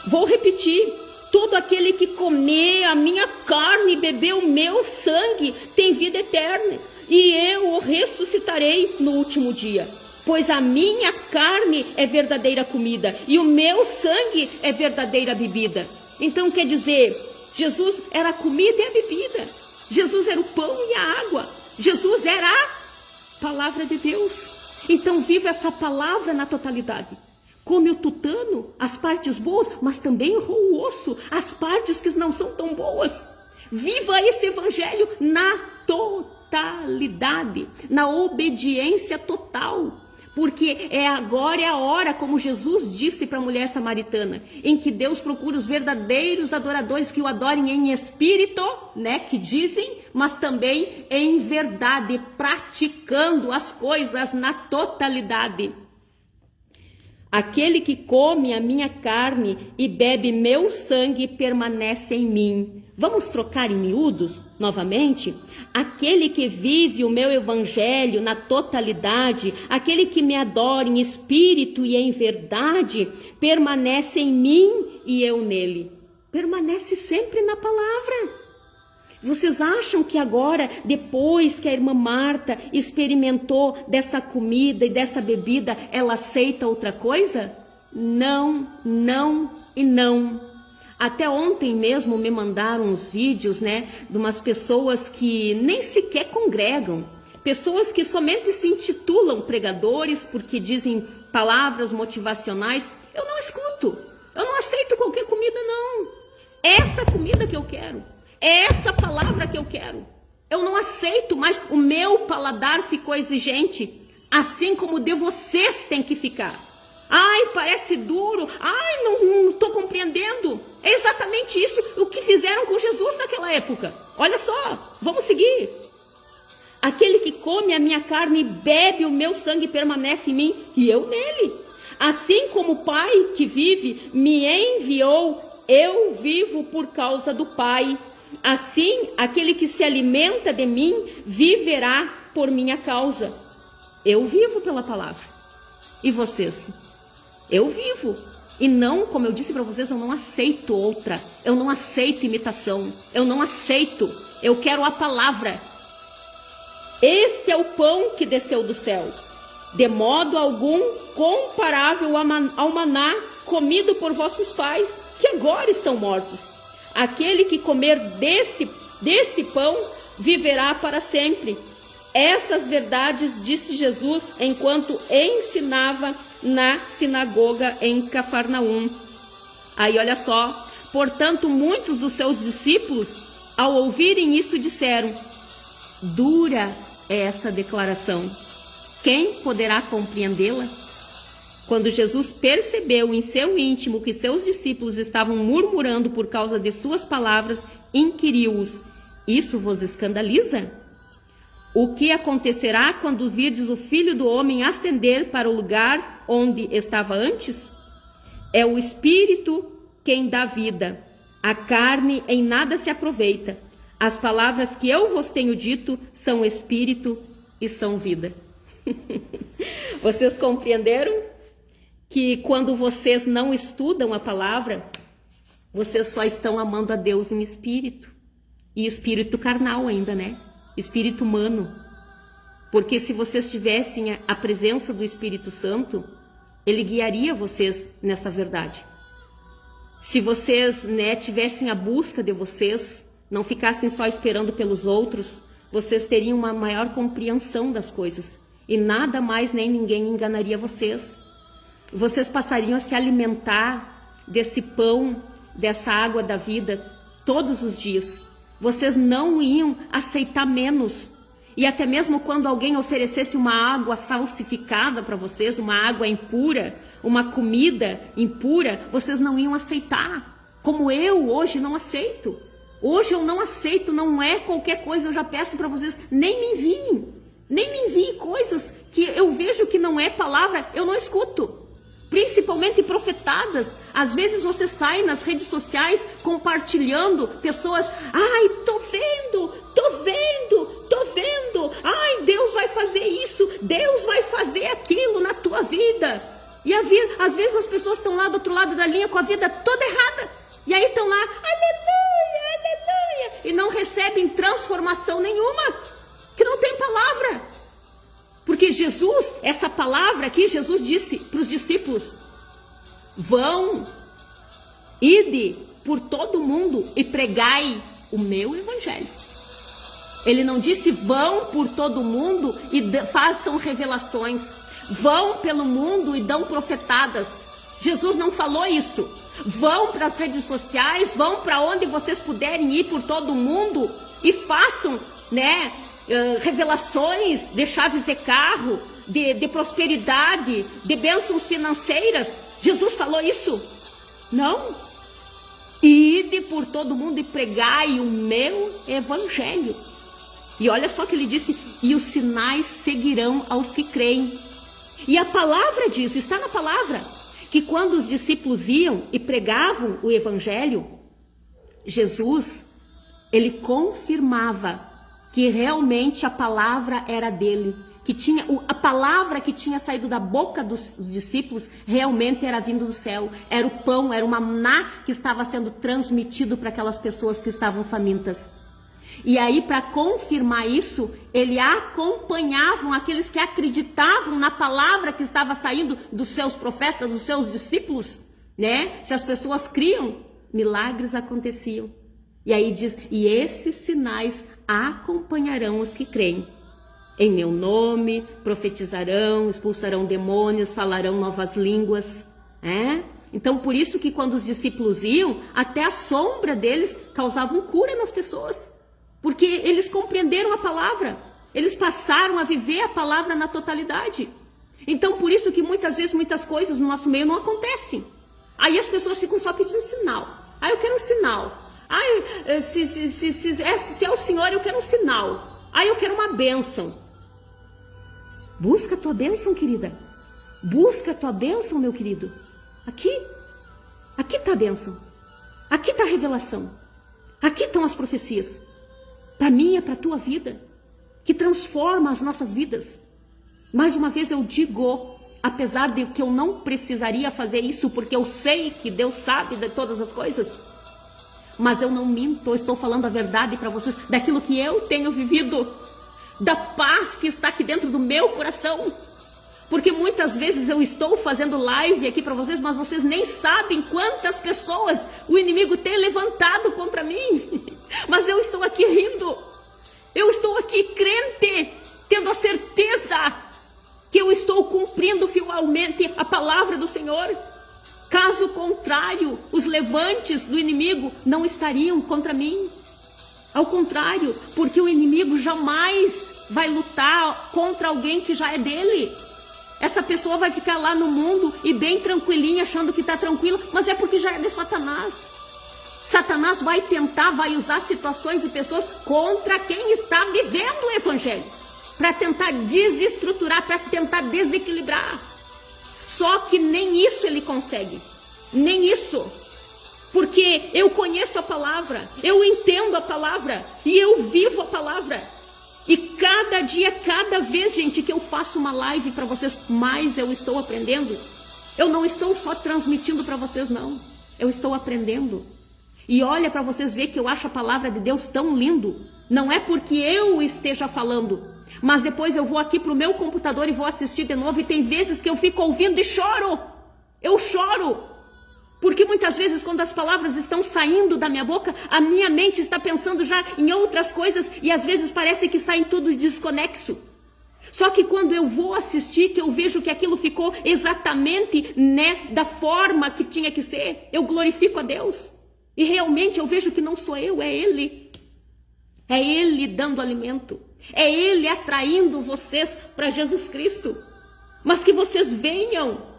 Vou repetir. Todo aquele que comer a minha carne e beber o meu sangue tem vida eterna, e eu o ressuscitarei no último dia. Pois a minha carne é verdadeira comida e o meu sangue é verdadeira bebida. Então quer dizer, Jesus era a comida e a bebida. Jesus era o pão e a água. Jesus era a palavra de Deus. Então viva essa palavra na totalidade. Come o tutano, as partes boas, mas também o osso, as partes que não são tão boas. Viva esse Evangelho na totalidade, na obediência total. Porque agora é a hora, como Jesus disse para a mulher samaritana, em que Deus procura os verdadeiros adoradores que o adorem em espírito, né, que dizem, mas também em verdade, praticando as coisas na totalidade. Aquele que come a minha carne e bebe meu sangue permanece em mim. Vamos trocar em miúdos novamente? Aquele que vive o meu evangelho na totalidade, aquele que me adora em espírito e em verdade, permanece em mim e eu nele. Permanece sempre na palavra. Vocês acham que agora, depois que a irmã Marta experimentou dessa comida e dessa bebida, ela aceita outra coisa? Não, não e não. Até ontem mesmo me mandaram uns vídeos, né, de umas pessoas que nem sequer congregam. Pessoas que somente se intitulam pregadores porque dizem palavras motivacionais. Eu não escuto. Eu não aceito qualquer comida, não. Essa comida que eu quero. É essa palavra que eu quero. Eu não aceito mais. O meu paladar ficou exigente, assim como o de vocês tem que ficar. Ai, parece duro. Ai, não estou compreendendo. É exatamente isso o que fizeram com Jesus naquela época. Olha só, vamos seguir. Aquele que come a minha carne e bebe o meu sangue permanece em mim e eu nele. Assim como o Pai que vive me enviou, eu vivo por causa do Pai. Assim, aquele que se alimenta de mim viverá por minha causa. Eu vivo pela palavra. E vocês? Eu vivo. E não, como eu disse para vocês, eu não aceito outra. Eu não aceito imitação. Eu não aceito. Eu quero a palavra. Este é o pão que desceu do céu, de modo algum comparável ao maná comido por vossos pais, que agora estão mortos. Aquele que comer deste pão viverá para sempre. Essas verdades disse Jesus enquanto ensinava na sinagoga em Cafarnaum. Aí olha só, portanto muitos dos seus discípulos, ao ouvirem isso, disseram: dura é essa declaração, quem poderá compreendê-la? Quando Jesus percebeu em seu íntimo que seus discípulos estavam murmurando por causa de suas palavras, inquiriu-os: isso vos escandaliza? O que acontecerá quando virdes o Filho do Homem ascender para o lugar onde estava antes? É o Espírito quem dá vida, a carne em nada se aproveita. As palavras que eu vos tenho dito são Espírito e são vida. Vocês compreenderam que quando vocês não estudam a palavra, vocês só estão amando a Deus em espírito. E espírito carnal ainda, né? Espírito humano. Porque se vocês tivessem a presença do Espírito Santo, ele guiaria vocês nessa verdade. Se vocês, né, tivessem a busca de vocês, não ficassem só esperando pelos outros, vocês teriam uma maior compreensão das coisas. E nada mais nem ninguém enganaria vocês. Vocês passariam a se alimentar desse pão, dessa água da vida, todos os dias. Vocês não iam aceitar menos. E até mesmo quando alguém oferecesse uma água falsificada para vocês, uma água impura, uma comida impura, vocês não iam aceitar. Como eu hoje não aceito. Hoje eu não aceito, não é qualquer coisa, eu já peço para vocês, nem me enviem. Nem me enviem coisas que eu vejo que não é palavra, eu não escuto. Principalmente profetadas. Às vezes você sai nas redes sociais compartilhando pessoas, ai, tô vendo, ai, Deus vai fazer isso, Deus vai fazer aquilo na tua vida. E às vezes as pessoas estão lá do outro lado da linha com a vida toda errada. E aí estão lá, aleluia, aleluia, e não recebem transformação nenhuma, que não tem palavra. Porque Jesus, essa palavra aqui, Jesus disse para os discípulos: vão, ide por todo mundo e pregai o meu evangelho. Ele não disse vão por todo mundo e façam revelações. Vão pelo mundo e dão profetadas. Jesus não falou isso. Vão para as redes sociais, vão para onde vocês puderem ir por todo mundo e façam, né, revelações de chaves de carro, de prosperidade, de bênçãos financeiras. Jesus falou isso? Não. Ide por todo mundo e pregai o meu evangelho. E olha só que ele disse: e os sinais seguirão aos que creem. E a palavra diz, está na palavra, que quando os discípulos iam e pregavam o evangelho, Jesus, ele confirmava que realmente a palavra era dele, que tinha a palavra que tinha saído da boca dos discípulos realmente era vindo do céu, era o pão, era o maná que estava sendo transmitido para aquelas pessoas que estavam famintas. E aí, para confirmar isso, ele acompanhavam aqueles que acreditavam na palavra que estava saindo dos seus profetas, dos seus discípulos, né? Se as pessoas criam, milagres aconteciam. E aí diz: e esses sinais acompanharão os que creem. Em meu nome profetizarão, expulsarão demônios, falarão novas línguas. Então, por isso que quando os discípulos iam, até a sombra deles causavam cura nas pessoas. Porque eles compreenderam a palavra. Eles passaram a viver a palavra na totalidade. Então, por isso que muitas vezes, muitas coisas no nosso meio não acontecem. Aí as pessoas ficam só pedindo sinal. Ah, eu quero um sinal. Ah, se é o Senhor, eu quero um sinal. Ah, eu quero uma bênção. Busca a tua bênção, querida. Busca a tua bênção, meu querido. Aqui está a bênção. Aqui está a revelação. Aqui estão as profecias. Para mim e para a tua vida. Que transforma as nossas vidas. Mais uma vez eu digo, apesar de que eu não precisaria fazer isso, porque eu sei que Deus sabe de todas as coisas. Mas eu não minto, eu estou falando a verdade para vocês, daquilo que eu tenho vivido, da paz que está aqui dentro do meu coração. Porque muitas vezes eu estou fazendo live aqui para vocês, mas vocês nem sabem quantas pessoas o inimigo tem levantado contra mim. Mas eu estou aqui rindo, eu estou aqui crente, tendo a certeza que eu estou cumprindo fielmente a palavra do Senhor. Caso contrário, os levantes do inimigo não estariam contra mim. Ao contrário, porque o inimigo jamais vai lutar contra alguém que já é dele. Essa pessoa vai ficar lá no mundo e bem tranquilinha, achando que está tranquilo, mas é porque já é de Satanás. Satanás vai tentar, vai usar situações e pessoas contra quem está vivendo o evangelho, para tentar desestruturar, para tentar desequilibrar. Só que nem isso ele consegue, nem isso. Porque eu conheço a palavra, eu entendo a palavra e eu vivo a palavra. E cada dia, cada vez, gente, que eu faço uma live para vocês, mais eu estou aprendendo. Eu não estou só transmitindo para vocês, não. Eu estou aprendendo. E olha para vocês ver que eu acho a palavra de Deus tão lindo. Não é porque eu esteja falando, mas depois eu vou aqui para o meu computador e vou assistir de novo. E tem vezes que eu fico ouvindo e choro. Eu choro. Porque muitas vezes quando as palavras estão saindo da minha boca, a minha mente está pensando já em outras coisas e às vezes parece que saem tudo desconexo. Só que quando eu vou assistir, que eu vejo que aquilo ficou exatamente, da forma que tinha que ser, eu glorifico a Deus. E realmente eu vejo que não sou eu, é Ele. É Ele dando alimento. É Ele atraindo vocês para Jesus Cristo. Mas que vocês venham,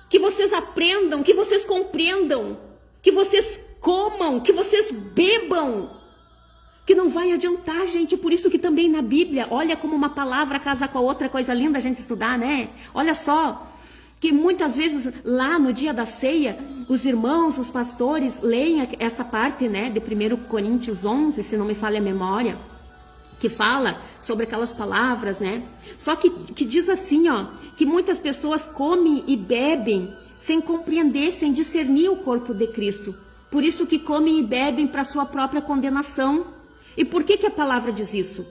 que vocês aprendam, que vocês compreendam, que vocês comam, que vocês bebam, que não vai adiantar, gente. Por isso que também na Bíblia, olha como uma palavra casa com a outra, coisa linda a gente estudar, né? Olha só, que muitas vezes lá no dia da ceia, os irmãos, os pastores, leem essa parte, de 1 Coríntios 11, se não me falha a memória, que fala sobre aquelas palavras, Só que diz assim, que muitas pessoas comem e bebem sem compreender, sem discernir o corpo de Cristo. Por isso que comem e bebem para sua própria condenação. E por que a palavra diz isso?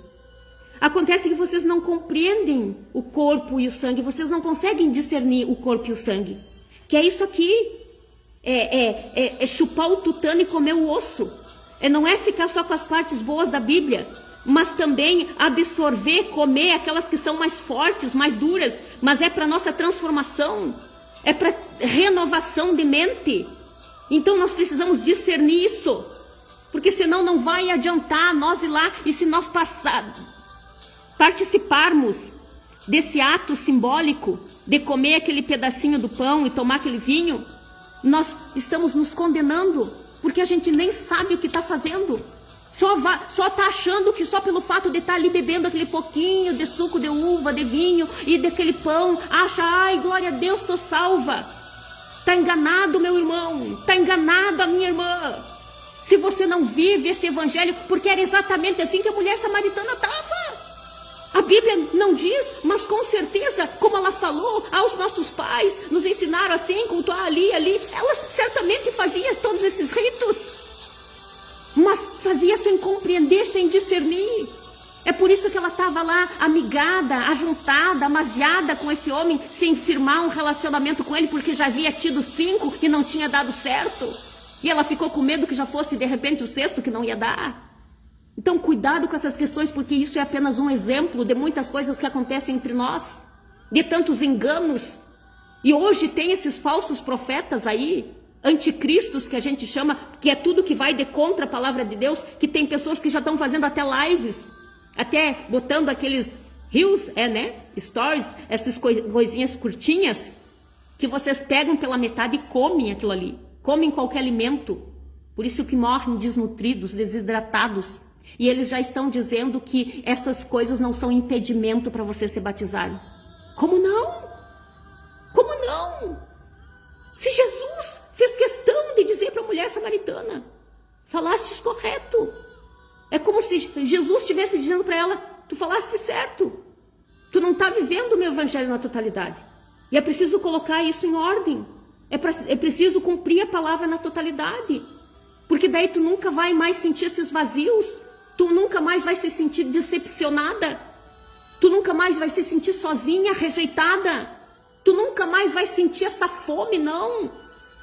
Acontece que vocês não compreendem o corpo e o sangue, vocês não conseguem discernir o corpo e o sangue. Que é isso aqui, é chupar o tutano e comer o osso. Não é ficar só com as partes boas da Bíblia, mas também absorver, comer aquelas que são mais fortes, mais duras, mas é para nossa transformação, é para renovação de mente. Então nós precisamos discernir isso, porque senão não vai adiantar nós ir lá, e se nós participarmos desse ato simbólico de comer aquele pedacinho do pão e tomar aquele vinho, nós estamos nos condenando, porque a gente nem sabe o que está fazendo. Só está achando que só pelo fato de estar ali bebendo aquele pouquinho de suco de uva, de vinho e daquele pão, acha, ai, glória a Deus, estou salva. Está enganado, meu irmão, está enganado a minha irmã. Se você não vive esse evangelho, porque era exatamente assim que a mulher samaritana estava. A Bíblia não diz, mas com certeza, como ela falou aos nossos pais, nos ensinaram assim, cultuar ali, ela certamente fazia todos esses ritos, mas fazia sem compreender, sem discernir. É por isso que ela estava lá amigada, ajuntada, amaziada com esse homem, sem firmar um relacionamento com ele, porque já havia tido 5 e não tinha dado certo. E ela ficou com medo que já fosse de repente o 6º que não ia dar. Então cuidado com essas questões, porque isso é apenas um exemplo de muitas coisas que acontecem entre nós, de tantos enganos. E hoje tem esses falsos profetas aí, anticristos que a gente chama, que é tudo que vai de contra a palavra de Deus, que tem pessoas que já estão fazendo até lives, até botando aqueles reels, stories, essas coisinhas curtinhas, que vocês pegam pela metade e comem aquilo ali, comem qualquer alimento, por isso que morrem desnutridos, desidratados, e eles já estão dizendo que essas coisas não são impedimento para você se batizar. Como não? Como não? Se Jesus fez questão de dizer para a mulher samaritana, falastes correto. É como se Jesus estivesse dizendo para ela, tu falaste certo. Tu não está vivendo o meu evangelho na totalidade. E é preciso colocar isso em ordem. É preciso cumprir a palavra na totalidade. Porque daí tu nunca vai mais sentir esses vazios. Tu nunca mais vai se sentir decepcionada. Tu nunca mais vai se sentir sozinha, rejeitada. Tu nunca mais vai sentir essa fome, não.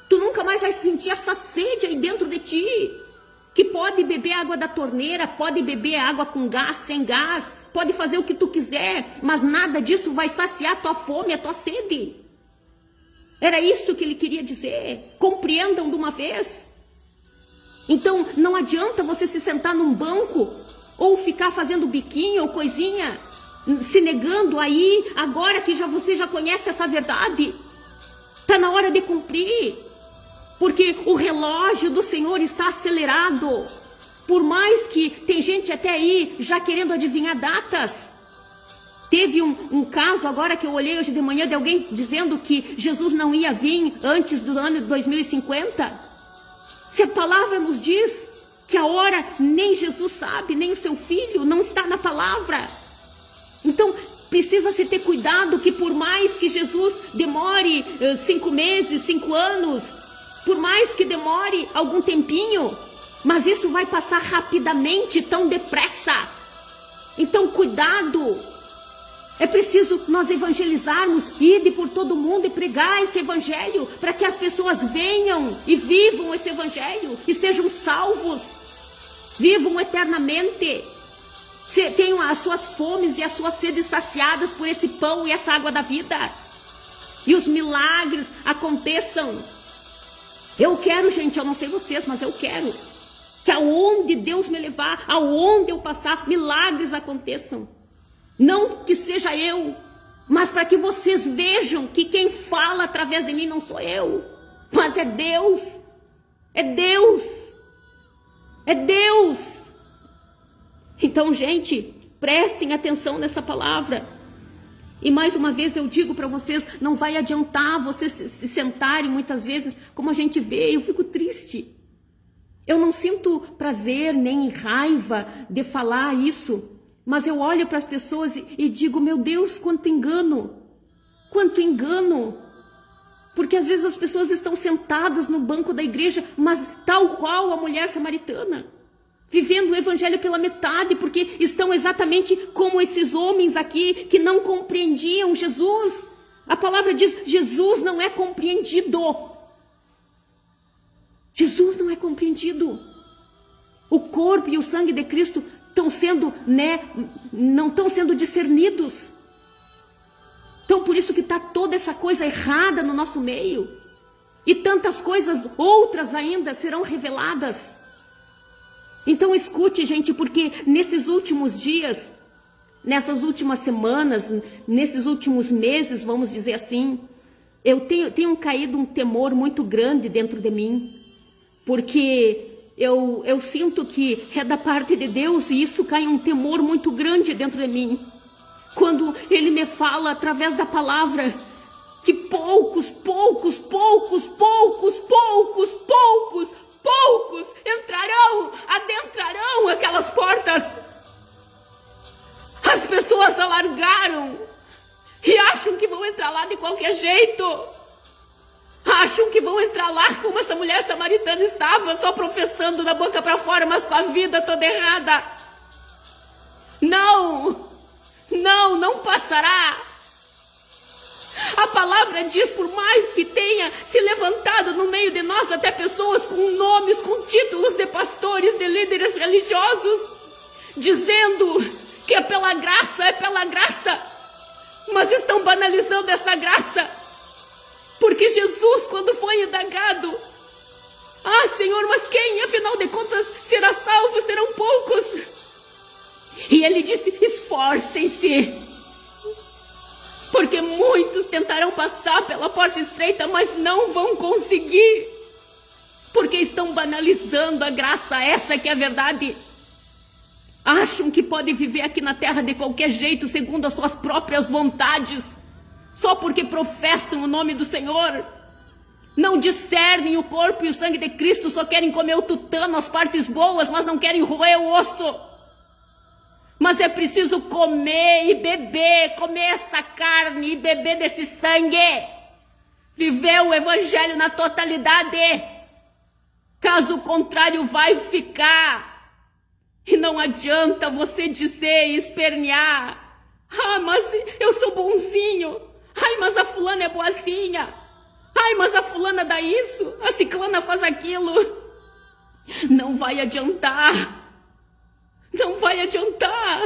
Tu nunca mais vai sentir essa sede aí dentro de ti. Que pode beber água da torneira, pode beber água com gás, sem gás, pode fazer o que tu quiser, mas nada disso vai saciar a tua fome, a tua sede. Era isso que ele queria dizer. Compreendam de uma vez. Então, não adianta você se sentar num banco ou ficar fazendo biquinho ou coisinha, se negando aí, agora que você já conhece essa verdade. Está na hora de cumprir. Porque o relógio do Senhor está acelerado. Por mais que tem gente até aí já querendo adivinhar datas. Teve um caso agora que eu olhei hoje de manhã de alguém dizendo que Jesus não ia vir antes do ano de 2050. Se a palavra nos diz que a hora nem Jesus sabe, nem o seu filho, não está na palavra. Então precisa se ter cuidado que por mais que Jesus demore 5 meses, 5 anos, por mais que demore algum tempinho, mas isso vai passar rapidamente, tão depressa. Então cuidado. É preciso nós evangelizarmos, ir por todo mundo e pregar esse evangelho, para que as pessoas venham e vivam esse evangelho, e sejam salvos, vivam eternamente, tenham as suas fomes e as suas sedes saciadas por esse pão e essa água da vida, e os milagres aconteçam. Eu quero, gente, eu não sei vocês, mas eu quero que aonde Deus me levar, aonde eu passar, milagres aconteçam. Não que seja eu, mas para que vocês vejam que quem fala através de mim não sou eu, mas é Deus. É Deus. É Deus. Então, gente, prestem atenção nessa palavra. E mais uma vez eu digo para vocês, não vai adiantar vocês se sentarem muitas vezes, como a gente vê, eu fico triste. Eu não sinto prazer nem raiva de falar isso. Mas eu olho para as pessoas e digo, meu Deus, quanto engano. Quanto engano. Porque às vezes as pessoas estão sentadas no banco da igreja, mas tal qual a mulher samaritana. Vivendo o evangelho pela metade, porque estão exatamente como esses homens aqui que não compreendiam Jesus. A palavra diz, Jesus não é compreendido. Jesus não é compreendido. O corpo e o sangue de Cristo não estão sendo discernidos. Então por isso que está toda essa coisa errada no nosso meio. E tantas coisas outras ainda serão reveladas. Então escute, gente, porque nesses últimos dias, nessas últimas semanas, nesses últimos meses, vamos dizer assim, eu tenho caído um temor muito grande dentro de mim. Porque eu sinto que é da parte de Deus e isso cai um temor muito grande dentro de mim. Quando Ele me fala através da palavra que poucos adentrarão aquelas portas. As pessoas alargaram e acham que vão entrar lá de qualquer jeito. Acham que vão entrar lá como essa mulher samaritana estava, só professando da boca para fora, mas com a vida toda errada. Não passará. A palavra diz, por mais que tenha se levantado no meio de nós até pessoas com nomes, com títulos de pastores, de líderes religiosos, dizendo que é pela graça, mas estão banalizando essa graça. Porque Jesus, quando foi indagado, Senhor, mas quem, afinal de contas, será salvo? Serão poucos. E ele disse, esforcem-se, porque muitos tentarão passar pela porta estreita, mas não vão conseguir, porque estão banalizando a graça, essa que é a verdade. Acham que podem viver aqui na terra de qualquer jeito, segundo as suas próprias vontades, só porque professam o nome do Senhor. Não discernem o corpo e o sangue de Cristo, só querem comer o tutano, as partes boas, mas não querem roer o osso. Mas é preciso comer e beber, comer essa carne e beber desse sangue. Viver o evangelho na totalidade. Caso contrário, vai ficar. E não adianta você dizer e espernear: ah, mas eu sou bonzinho. Ai, mas a fulana é boazinha. Ai, mas a fulana dá isso, a ciclana faz aquilo. Não vai adiantar. Não vai adiantar.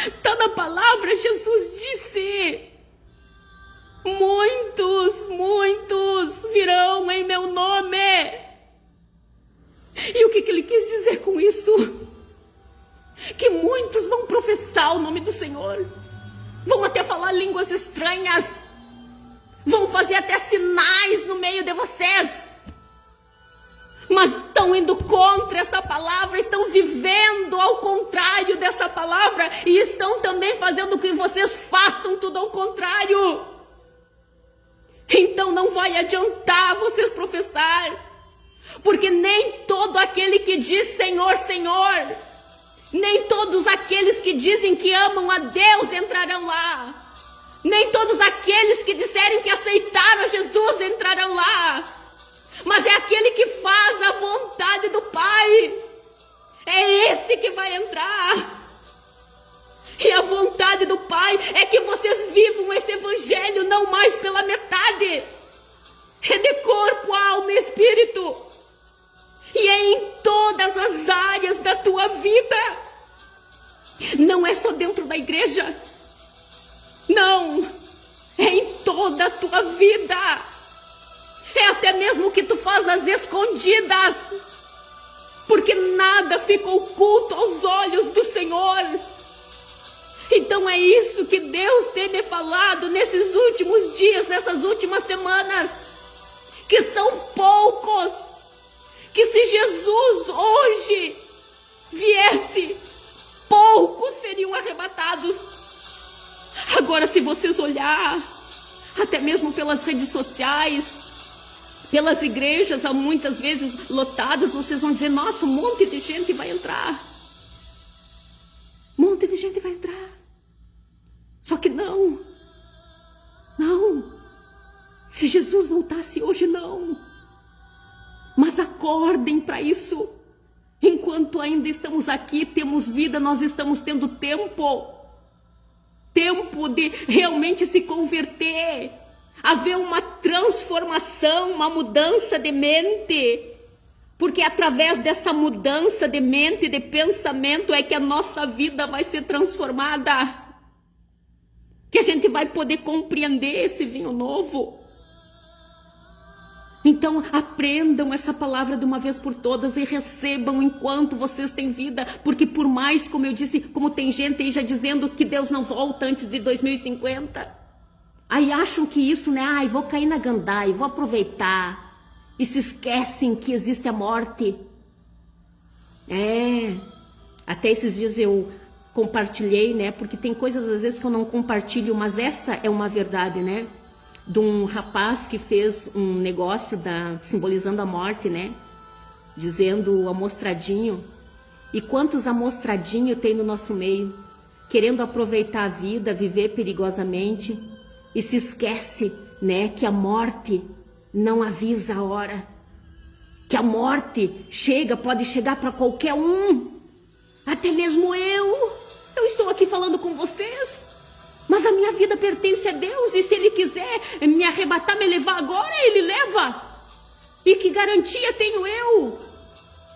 Está na palavra, Jesus disse: muitos virão em meu nome. E o que ele quis dizer com isso? Que muitos vão professar o nome do Senhor, vão até falar línguas estranhas, vão fazer até sinais no meio de vocês, mas estão indo contra essa palavra, estão vivendo ao contrário dessa palavra e estão também fazendo que vocês façam tudo ao contrário. Então não vai adiantar vocês professar, porque nem todo aquele que diz Senhor, Senhor, nem todos aqueles que dizem que amam a Deus entrarão lá, nem todos aqueles que disserem que aceitaram a Jesus entrarão lá, mas é aquele que faz a vontade do Pai, é esse que vai entrar. E a vontade do Pai é que vocês vivam esse evangelho não mais pela metade, é de corpo, alma e espírito, e é em todas as áreas da tua vida, não é só dentro da igreja, não, é em toda a tua vida. É até mesmo o que tu faz às escondidas, porque nada fica oculto aos olhos do Senhor. Então é isso que Deus tem me falado nesses últimos dias, nessas últimas semanas, que são poucos, que se Jesus hoje viesse, poucos seriam arrebatados. Agora, se vocês olhar, até mesmo pelas redes sociais, pelas igrejas, há muitas vezes lotadas, vocês vão dizer: nossa, um monte de gente vai entrar. Um monte de gente vai entrar. Só que não. Se Jesus voltasse hoje, não. Mas acordem para isso. Enquanto ainda estamos aqui, temos vida, nós estamos tendo tempo de realmente se converter, haver uma transformação, uma mudança de mente, porque através dessa mudança de mente, de pensamento, é que a nossa vida vai ser transformada, que a gente vai poder compreender esse vinho novo. Então aprendam essa palavra de uma vez por todas e recebam enquanto vocês têm vida, porque por mais, como eu disse, como tem gente aí já dizendo que Deus não volta antes de 2050, aí acham que isso, né, vou cair na gandaia, vou aproveitar, e se esquecem que existe a morte. Até esses dias eu compartilhei, né, porque tem coisas às vezes que eu não compartilho, mas essa é uma verdade, né, de um rapaz que fez um negócio simbolizando a morte, né, dizendo o amostradinho. E quantos amostradinhos tem no nosso meio, querendo aproveitar a vida, viver perigosamente, e se esquece, né, que a morte não avisa a hora, que a morte pode chegar para qualquer um, até mesmo eu estou aqui falando com vocês, mas a minha vida pertence a Deus, e se Ele quiser me arrebatar, me levar agora, Ele leva. E que garantia tenho eu?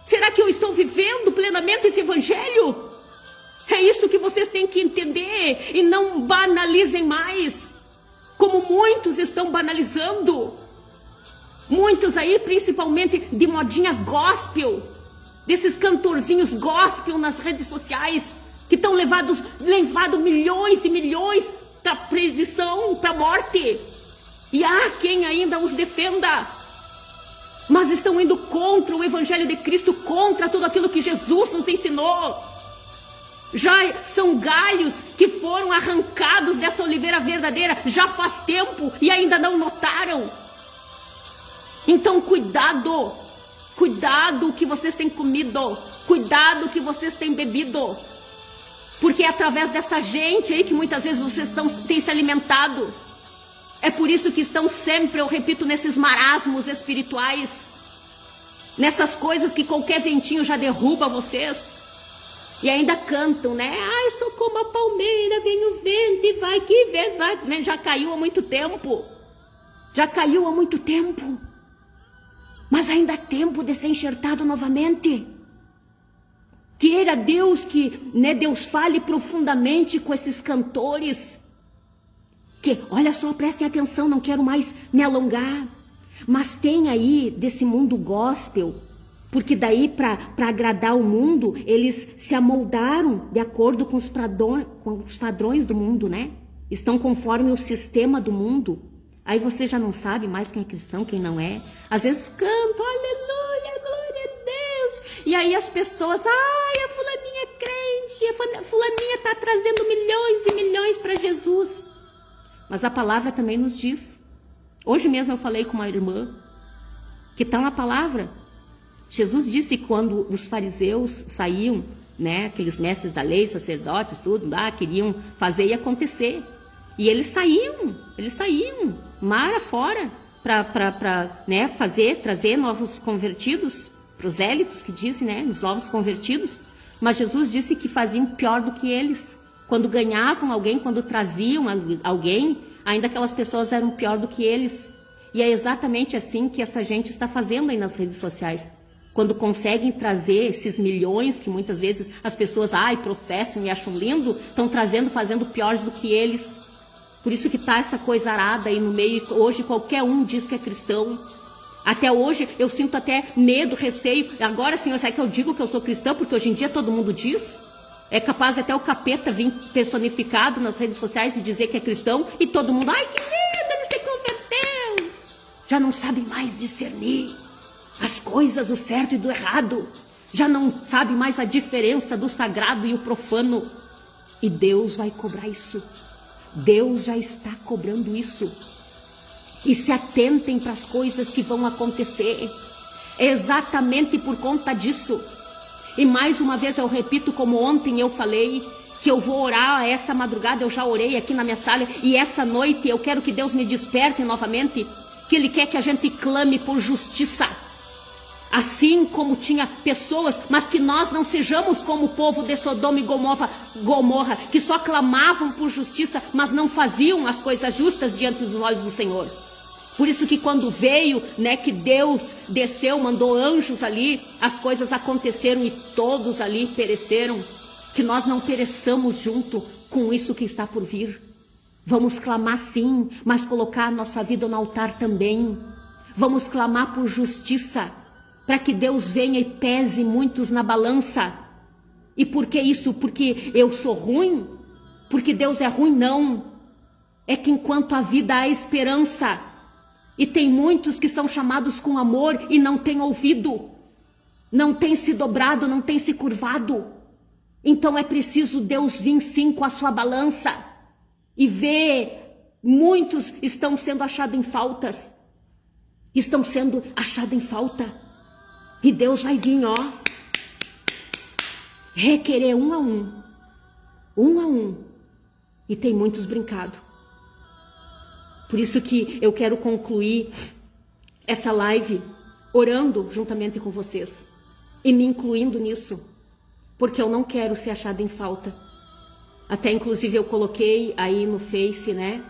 Será que eu estou vivendo plenamente esse evangelho? É isso que vocês têm que entender, e não banalizem mais, como muitos estão banalizando. Muitos aí, principalmente de modinha gospel, desses cantorzinhos gospel nas redes sociais, que estão levado milhões e milhões para perdição, para morte. E há quem ainda os defenda, mas estão indo contra o evangelho de Cristo, contra tudo aquilo que Jesus nos ensinou. Já são galhos que foram arrancados dessa oliveira verdadeira já faz tempo e ainda não notaram. Então cuidado o que vocês têm comido, cuidado o que vocês têm bebido, Porque é através dessa gente aí que muitas vezes vocês têm se alimentado. É por isso que estão sempre, eu repito, nesses marasmos espirituais. Nessas coisas que qualquer ventinho já derruba vocês. E ainda cantam, né? Ai, sou como a palmeira, vem o vento e vai, que vento, vai. Já caiu há muito tempo. Já caiu há muito tempo. Mas ainda há tempo de ser enxertado novamente. Queira Deus que, né, Deus fale profundamente com esses cantores. Que, olha só, prestem atenção, não quero mais me alongar. Mas tem aí desse mundo gospel, porque daí para agradar o mundo, eles se amoldaram de acordo com os padrões do mundo, né? Estão conforme o sistema do mundo. Aí você já não sabe mais quem é cristão, quem não é. Às vezes cantam, aleluia, glória a Deus. E aí as pessoas, ai, a fulaninha é crente, a fulaninha está trazendo milhões e milhões para Jesus. Mas a palavra também nos diz. Hoje mesmo eu falei com uma irmã, que está na palavra. Jesus disse que quando os fariseus saíam, né, aqueles mestres da lei, sacerdotes, tudo, lá, queriam fazer e acontecer. E eles saíam, mar afora, para né, trazer novos convertidos, prosélitos que dizem, né, os novos convertidos. Mas Jesus disse que faziam pior do que eles. Quando ganhavam alguém, quando traziam alguém, ainda aquelas pessoas eram pior do que eles. E é exatamente assim que essa gente está fazendo aí nas redes sociais. Quando conseguem trazer esses milhões que muitas vezes as pessoas professam e acham lindo, estão trazendo, fazendo piores do que eles. Por isso que está essa coisa arada aí no meio. Hoje qualquer um diz que é cristão. Até hoje eu sinto até medo, receio. Agora sim, será que eu digo que eu sou cristã? Porque hoje em dia todo mundo diz. É capaz de até o capeta vir personificado nas redes sociais e dizer que é cristão. E todo mundo, ai que medo, ele se converteu. Já não sabe mais discernir as coisas, o certo e do errado. Já não sabe mais a diferença do sagrado e o profano. E Deus vai cobrar isso. Deus já está cobrando isso. E se atentem para as coisas que vão acontecer. É exatamente por conta disso. E mais uma vez eu repito, como ontem eu falei, que eu vou orar essa madrugada, eu já orei aqui na minha sala, e essa noite eu quero que Deus me desperte novamente, que Ele quer que a gente clame por justiça. Assim como tinha pessoas, mas que nós não sejamos como o povo de Sodoma e Gomorra, que só clamavam por justiça, mas não faziam as coisas justas diante dos olhos do Senhor. Por isso que quando veio, né, que Deus desceu, mandou anjos ali, as coisas aconteceram e todos ali pereceram. Que nós não pereçamos junto com isso que está por vir. Vamos clamar sim, mas colocar a nossa vida no altar também. Vamos clamar por justiça, para que Deus venha e pese muitos na balança. E por que isso? Porque eu sou ruim? Porque Deus é ruim? Não. É que enquanto a vida há esperança. E tem muitos que são chamados com amor e não têm ouvido. Não têm se dobrado, não têm se curvado. Então é preciso Deus vir sim com a sua balança. E ver, muitos estão sendo achados em faltas. Estão sendo achados em falta. E Deus vai vir, ó, requerer um a um. E tem muitos brincado. Por isso que eu quero concluir essa live orando juntamente com vocês. E me incluindo nisso. Porque eu não quero ser achada em falta. Até inclusive eu coloquei aí no Face, né,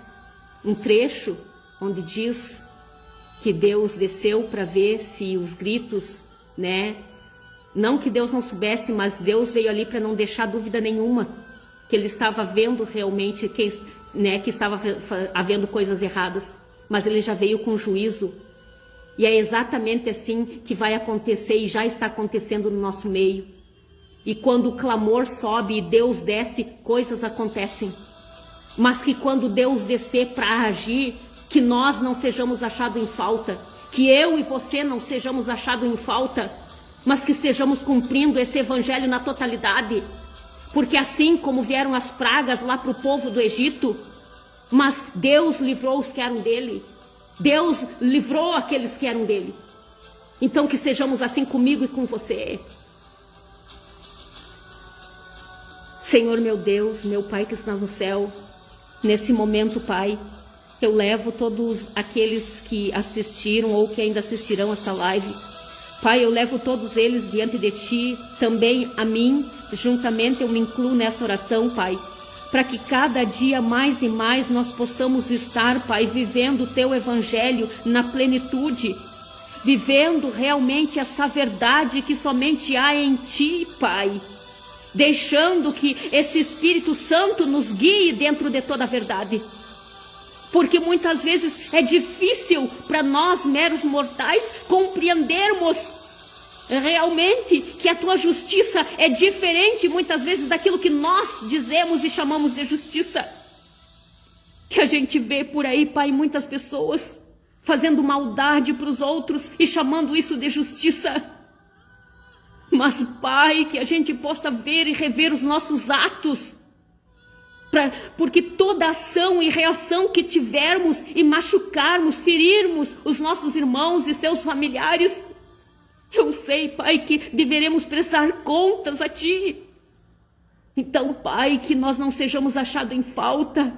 um trecho onde diz que Deus desceu para ver se os gritos, né, não que Deus não soubesse, mas Deus veio ali para não deixar dúvida nenhuma que Ele estava vendo realmente que estava havendo coisas erradas, mas Ele já veio com juízo. E é exatamente assim que vai acontecer e já está acontecendo no nosso meio. E quando o clamor sobe e Deus desce, coisas acontecem. Mas que quando Deus descer para agir, que nós não sejamos achados em falta, que eu e você não sejamos achados em falta, mas que estejamos cumprindo esse evangelho na totalidade. Porque assim como vieram as pragas lá para o povo do Egito, mas Deus livrou os que eram dele. Deus livrou aqueles que eram dele. Então que sejamos assim comigo e com você. Senhor meu Deus, meu Pai que estás no céu, nesse momento, Pai, eu levo todos aqueles que assistiram ou que ainda assistirão essa live. Pai, eu levo todos eles diante de Ti, também a mim, juntamente eu me incluo nessa oração, Pai, para que cada dia mais e mais nós possamos estar, Pai, vivendo o Teu Evangelho na plenitude, vivendo realmente essa verdade que somente há em Ti, Pai, deixando que esse Espírito Santo nos guie dentro de toda a verdade. Porque muitas vezes é difícil para nós, meros mortais, compreendermos realmente que a Tua justiça é diferente muitas vezes daquilo que nós dizemos e chamamos de justiça. Que a gente vê por aí, Pai, muitas pessoas fazendo maldade para os outros e chamando isso de justiça. Mas, Pai, que a gente possa ver e rever os nossos atos, porque toda ação e reação que tivermos e machucarmos, ferirmos os nossos irmãos e seus familiares, eu sei, Pai, que deveremos prestar contas a Ti. Então, Pai, que nós não sejamos achados em falta.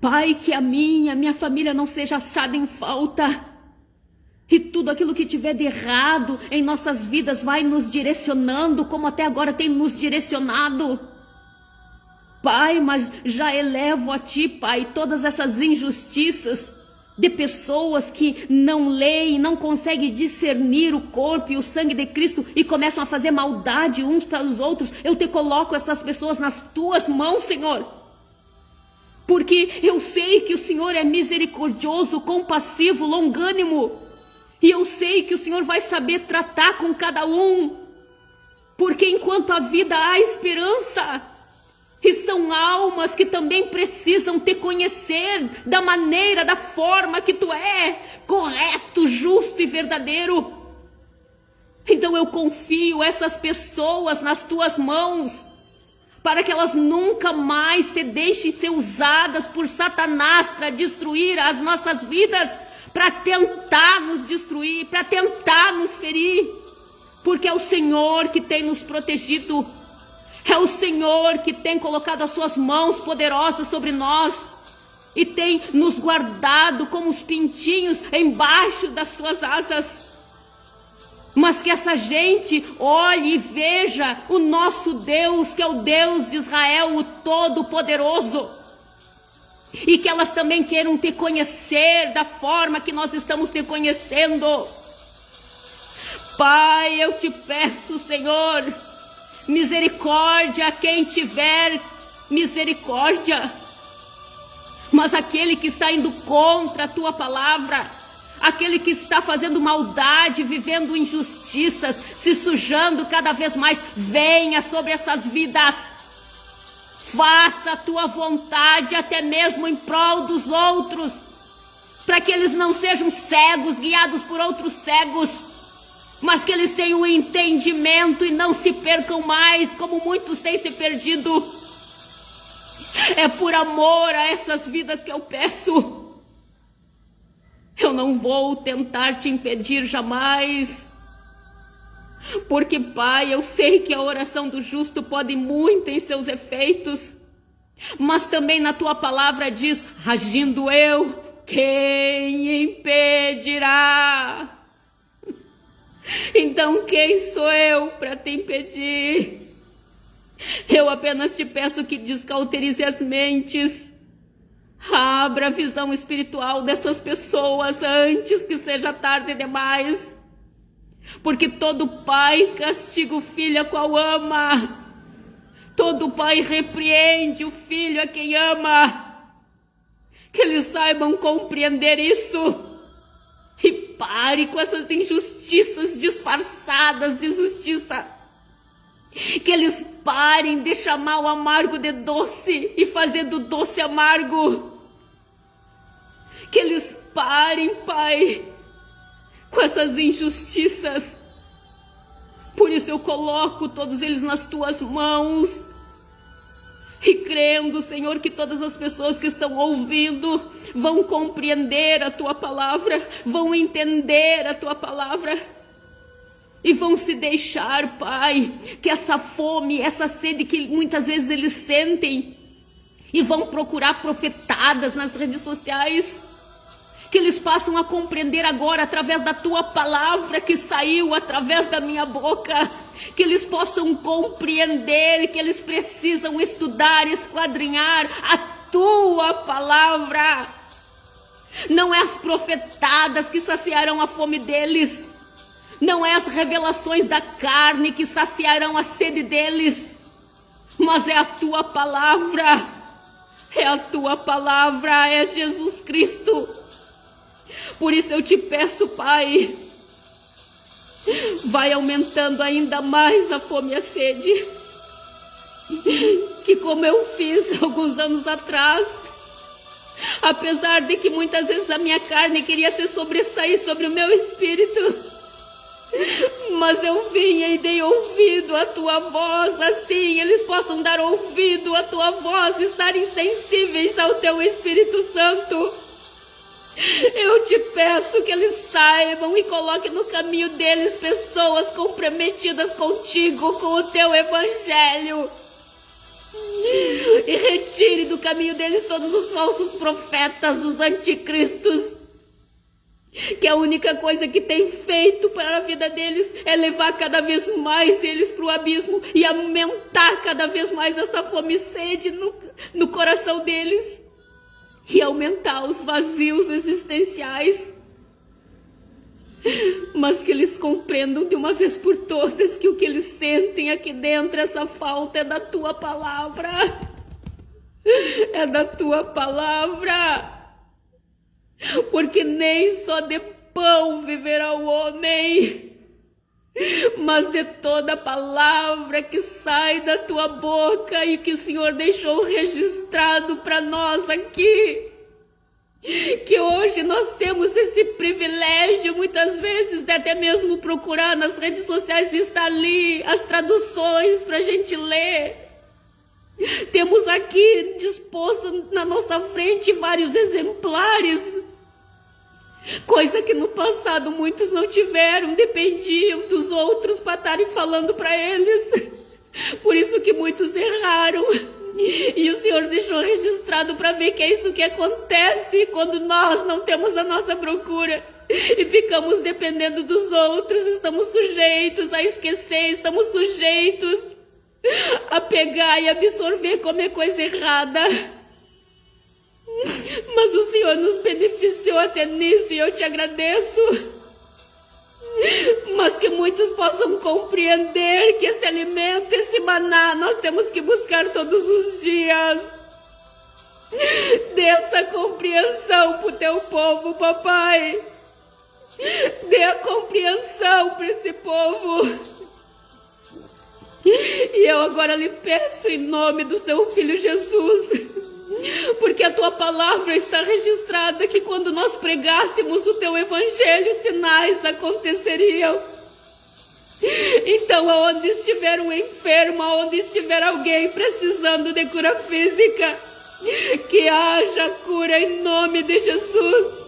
Pai, que a minha família não seja achada em falta. E tudo aquilo que tiver de errado em nossas vidas vai nos direcionando, como até agora tem nos direcionado. Pai, mas já elevo a Ti, Pai, todas essas injustiças de pessoas que não leem, não conseguem discernir o corpo e o sangue de Cristo e começam a fazer maldade uns para os outros. Eu te coloco essas pessoas nas Tuas mãos, Senhor. Porque eu sei que o Senhor é misericordioso, compassivo, longânimo. E eu sei que o Senhor vai saber tratar com cada um. Porque enquanto a vida há esperança. E são almas que também precisam te conhecer da maneira, da forma que Tu é, correto, justo e verdadeiro. Então eu confio essas pessoas nas Tuas mãos, para que elas nunca mais se deixem ser usadas por Satanás para destruir as nossas vidas, para tentar nos destruir, para tentar nos ferir, porque é o Senhor que tem nos protegido. É o Senhor que tem colocado as Suas mãos poderosas sobre nós e tem nos guardado como os pintinhos embaixo das Suas asas. Mas que essa gente olhe e veja o nosso Deus, que é o Deus de Israel, o Todo-Poderoso. E que elas também queiram te conhecer da forma que nós estamos te conhecendo. Pai, eu te peço, Senhor, misericórdia a quem tiver misericórdia. Mas aquele que está indo contra a Tua palavra, aquele que está fazendo maldade, vivendo injustiças, se sujando cada vez mais, venha sobre essas vidas. Faça a Tua vontade até mesmo em prol dos outros, para que eles não sejam cegos, guiados por outros cegos, mas que eles tenham entendimento e não se percam mais, como muitos têm se perdido. É por amor a essas vidas que eu peço. Eu não vou tentar te impedir jamais, porque, Pai, eu sei que a oração do justo pode muito em seus efeitos, mas também na Tua palavra diz, agindo eu, quem impedirá? Então quem sou eu para te impedir? Eu apenas te peço que descauterize as mentes, abra a visão espiritual dessas pessoas antes que seja tarde demais, porque todo pai castiga o filho a qual ama, todo pai repreende o filho a quem ama. Que eles saibam compreender isso e pare com essas injustiças disfarçadas de justiça. Que eles parem de chamar o amargo de doce e fazer do doce amargo. Que eles parem, Pai, com essas injustiças. Por isso eu coloco todos eles nas Tuas mãos. E crendo, Senhor, que todas as pessoas que estão ouvindo vão compreender a Tua palavra, vão entender a Tua palavra. E vão se deixar, Pai, que essa fome, essa sede que muitas vezes eles sentem, e vão procurar profetadas nas redes sociais, que eles possam a compreender agora através da tua palavra que saiu através da minha boca, que eles possam compreender que eles precisam estudar, esquadrinhar a tua palavra. Não é as profetadas que saciarão a fome deles, não é as revelações da carne que saciarão a sede deles, mas é a tua palavra, é a tua palavra, é Jesus Cristo. Por isso eu te peço, Pai, vai aumentando ainda mais a fome e a sede, que como eu fiz alguns anos atrás, apesar de que muitas vezes a minha carne queria se sobressair sobre o meu espírito, mas eu vinha e dei ouvido à tua voz, assim eles possam dar ouvido à tua voz, estarem sensíveis ao teu Espírito Santo. Eu te peço que eles saibam e coloquem no caminho deles pessoas comprometidas contigo, com o teu evangelho. E retire do caminho deles todos os falsos profetas, os anticristos, que a única coisa que tem feito para a vida deles é levar cada vez mais eles para o abismo e aumentar cada vez mais essa fome e sede no coração deles, e aumentar os vazios existenciais. Mas que eles compreendam de uma vez por todas que o que eles sentem aqui dentro, essa falta, é da tua palavra. É da tua palavra. Porque nem só de pão viverá o homem, mas de toda palavra que sai da tua boca e que o Senhor deixou registrado para nós aqui. Que hoje nós temos esse privilégio, muitas vezes, de até mesmo procurar nas redes sociais, e está ali as traduções para a gente ler. Temos aqui disposto na nossa frente vários exemplares, coisa que no passado muitos não tiveram, dependiam dos outros para estarem falando para eles. Por isso que muitos erraram. E o Senhor deixou registrado para ver que é isso que acontece quando nós não temos a nossa procura e ficamos dependendo dos outros. Estamos sujeitos a esquecer, estamos sujeitos a pegar e absorver como é coisa errada. Mas o Senhor nos beneficiou até nisso e eu te agradeço. Mas que muitos possam compreender que esse alimento, esse maná, nós temos que buscar todos os dias. Dê essa compreensão para o teu povo, papai. Dê a compreensão para esse povo. E eu agora lhe peço em nome do seu Filho Jesus, porque a tua palavra está registrada que quando nós pregássemos o teu evangelho, sinais aconteceriam. Então, aonde estiver um enfermo, aonde estiver alguém precisando de cura física, que haja cura em nome de Jesus.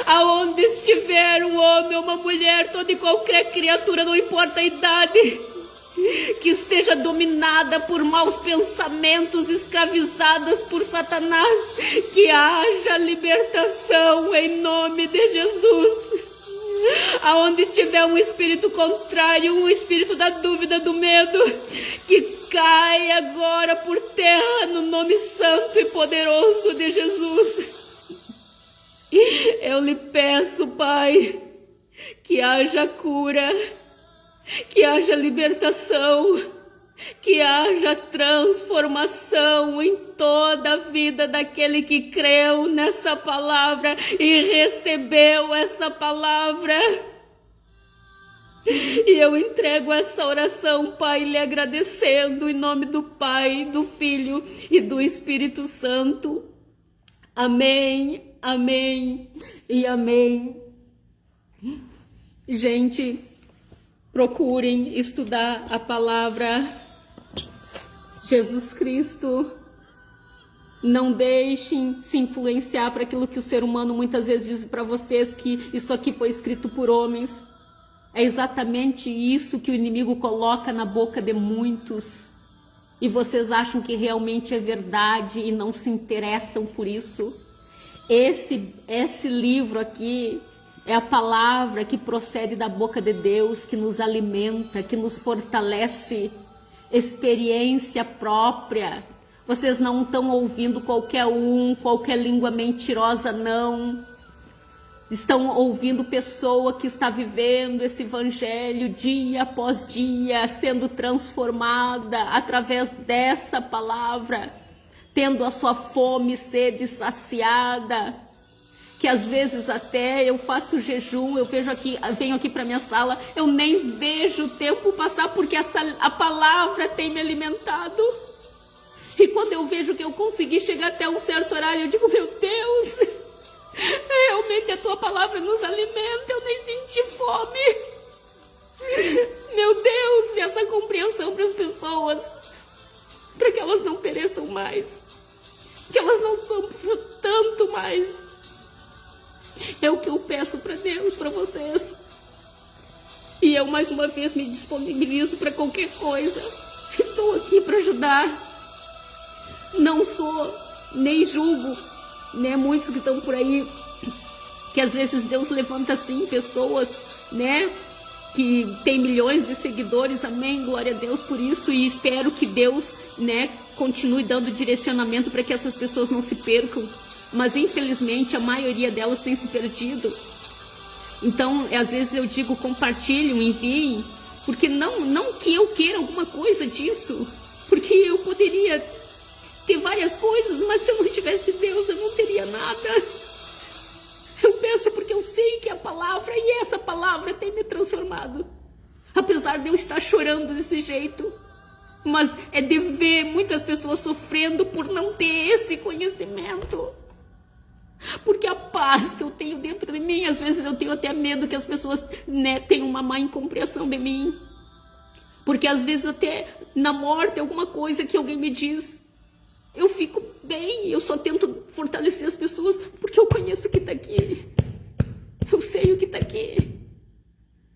Aonde estiver um homem ou uma mulher, toda e qualquer criatura, não importa a idade, que esteja dominada por maus pensamentos, escravizadas por Satanás, que haja libertação em nome de Jesus. Aonde tiver um espírito contrário, um espírito da dúvida, do medo, que caia agora por terra no nome santo e poderoso de Jesus. Eu lhe peço, Pai, que haja cura, que haja libertação, que haja transformação em toda a vida daquele que creu nessa palavra e recebeu essa palavra. E eu entrego essa oração, Pai, lhe agradecendo em nome do Pai, do Filho e do Espírito Santo. Amém, amém e amém. Gente, procurem estudar a palavra. Jesus Cristo. Não deixem se influenciar por aquilo que o ser humano muitas vezes diz para vocês, que isso aqui foi escrito por homens. É exatamente isso que o inimigo coloca na boca de muitos. E vocês acham que realmente é verdade e não se interessam por isso. Esse livro aqui é a palavra que procede da boca de Deus, que nos alimenta, que nos fortalece, experiência própria. Vocês não estão ouvindo qualquer língua mentirosa, não. Estão ouvindo pessoa que está vivendo esse evangelho dia após dia, sendo transformada através dessa palavra, tendo a sua fome e sede saciada, que às vezes até eu faço jejum, venho aqui para minha sala, eu nem vejo o tempo passar, porque a palavra tem me alimentado. E quando eu vejo que eu consegui chegar até um certo horário, eu digo, meu Deus, realmente a tua palavra nos alimenta, eu nem senti fome. Meu Deus, e essa compreensão para as pessoas, para que elas não pereçam mais, que elas não sofram tanto mais. É o que eu peço para Deus, para vocês. E eu mais uma vez me disponibilizo para qualquer coisa. Estou aqui para ajudar. Não sou, nem julgo, né, muitos que estão por aí, que às vezes Deus levanta assim pessoas, né, que tem milhões de seguidores, amém, glória a Deus por isso, e espero que Deus, né, continue dando direcionamento para que essas pessoas não se percam, mas infelizmente a maioria delas tem se perdido. Então, às vezes eu digo, compartilhem, enviem, porque não que eu queira alguma coisa disso, porque eu poderia ter várias coisas, mas se eu não tivesse Deus, eu não teria nada. Eu peço porque eu sei que a palavra, e essa palavra tem me transformado. Apesar de eu estar chorando desse jeito, mas é de ver muitas pessoas sofrendo por não ter esse conhecimento. Porque a paz que eu tenho dentro de mim, às vezes eu tenho até medo que as pessoas, né, tenham uma má incompreensão de mim. Porque às vezes até na morte, alguma coisa que alguém me diz, eu fico bem, eu só tento fortalecer as pessoas, porque eu conheço o que está aqui. Eu sei o que está aqui.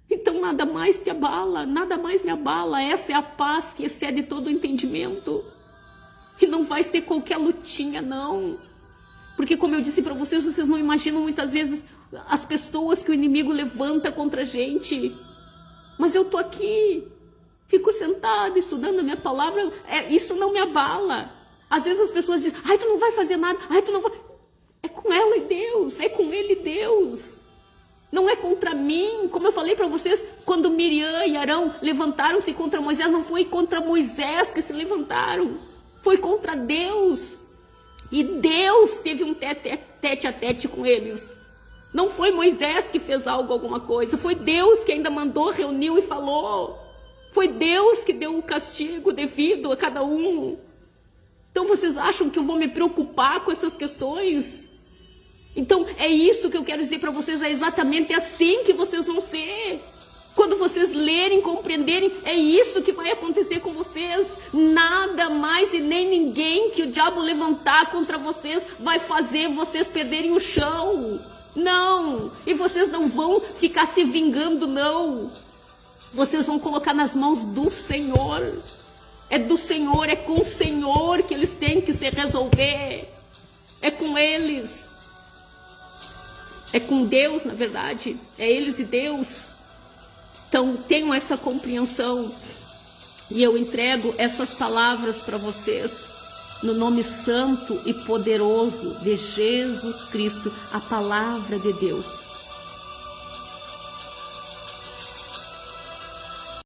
Então nada mais te abala, nada mais me abala. Essa é a paz que excede todo o entendimento. E não vai ser qualquer lutinha, não. Porque como eu disse para vocês, vocês não imaginam muitas vezes as pessoas que o inimigo levanta contra a gente. Mas eu tô aqui, fico sentada, estudando a minha palavra, isso não me abala. Às vezes as pessoas dizem, ai, tu não vai fazer nada, ai, tu não vai... É com ela e Deus, é com ele e Deus. Não é contra mim. Como eu falei para vocês, quando Miriam e Arão levantaram-se contra Moisés, não foi contra Moisés que se levantaram, foi contra Deus. E Deus teve um tete a tete com eles. Não foi Moisés que fez alguma coisa, foi Deus que ainda mandou, reuniu e falou. Foi Deus que deu o castigo devido a cada um. Então vocês acham que eu vou me preocupar com essas questões? Então é isso que eu quero dizer para vocês, é exatamente assim que vocês vão ser. Quando vocês lerem, compreenderem, é isso que vai acontecer com vocês. Nada mais e nem ninguém que o diabo levantar contra vocês vai fazer vocês perderem o chão. Não, e vocês não vão ficar se vingando, não. Vocês vão colocar nas mãos do Senhor. É do Senhor, é com o Senhor que eles têm que se resolver. É com eles. É com Deus, na verdade. É eles e Deus. Então, tenham essa compreensão. E eu entrego essas palavras para vocês. No nome santo e poderoso de Jesus Cristo, a palavra de Deus.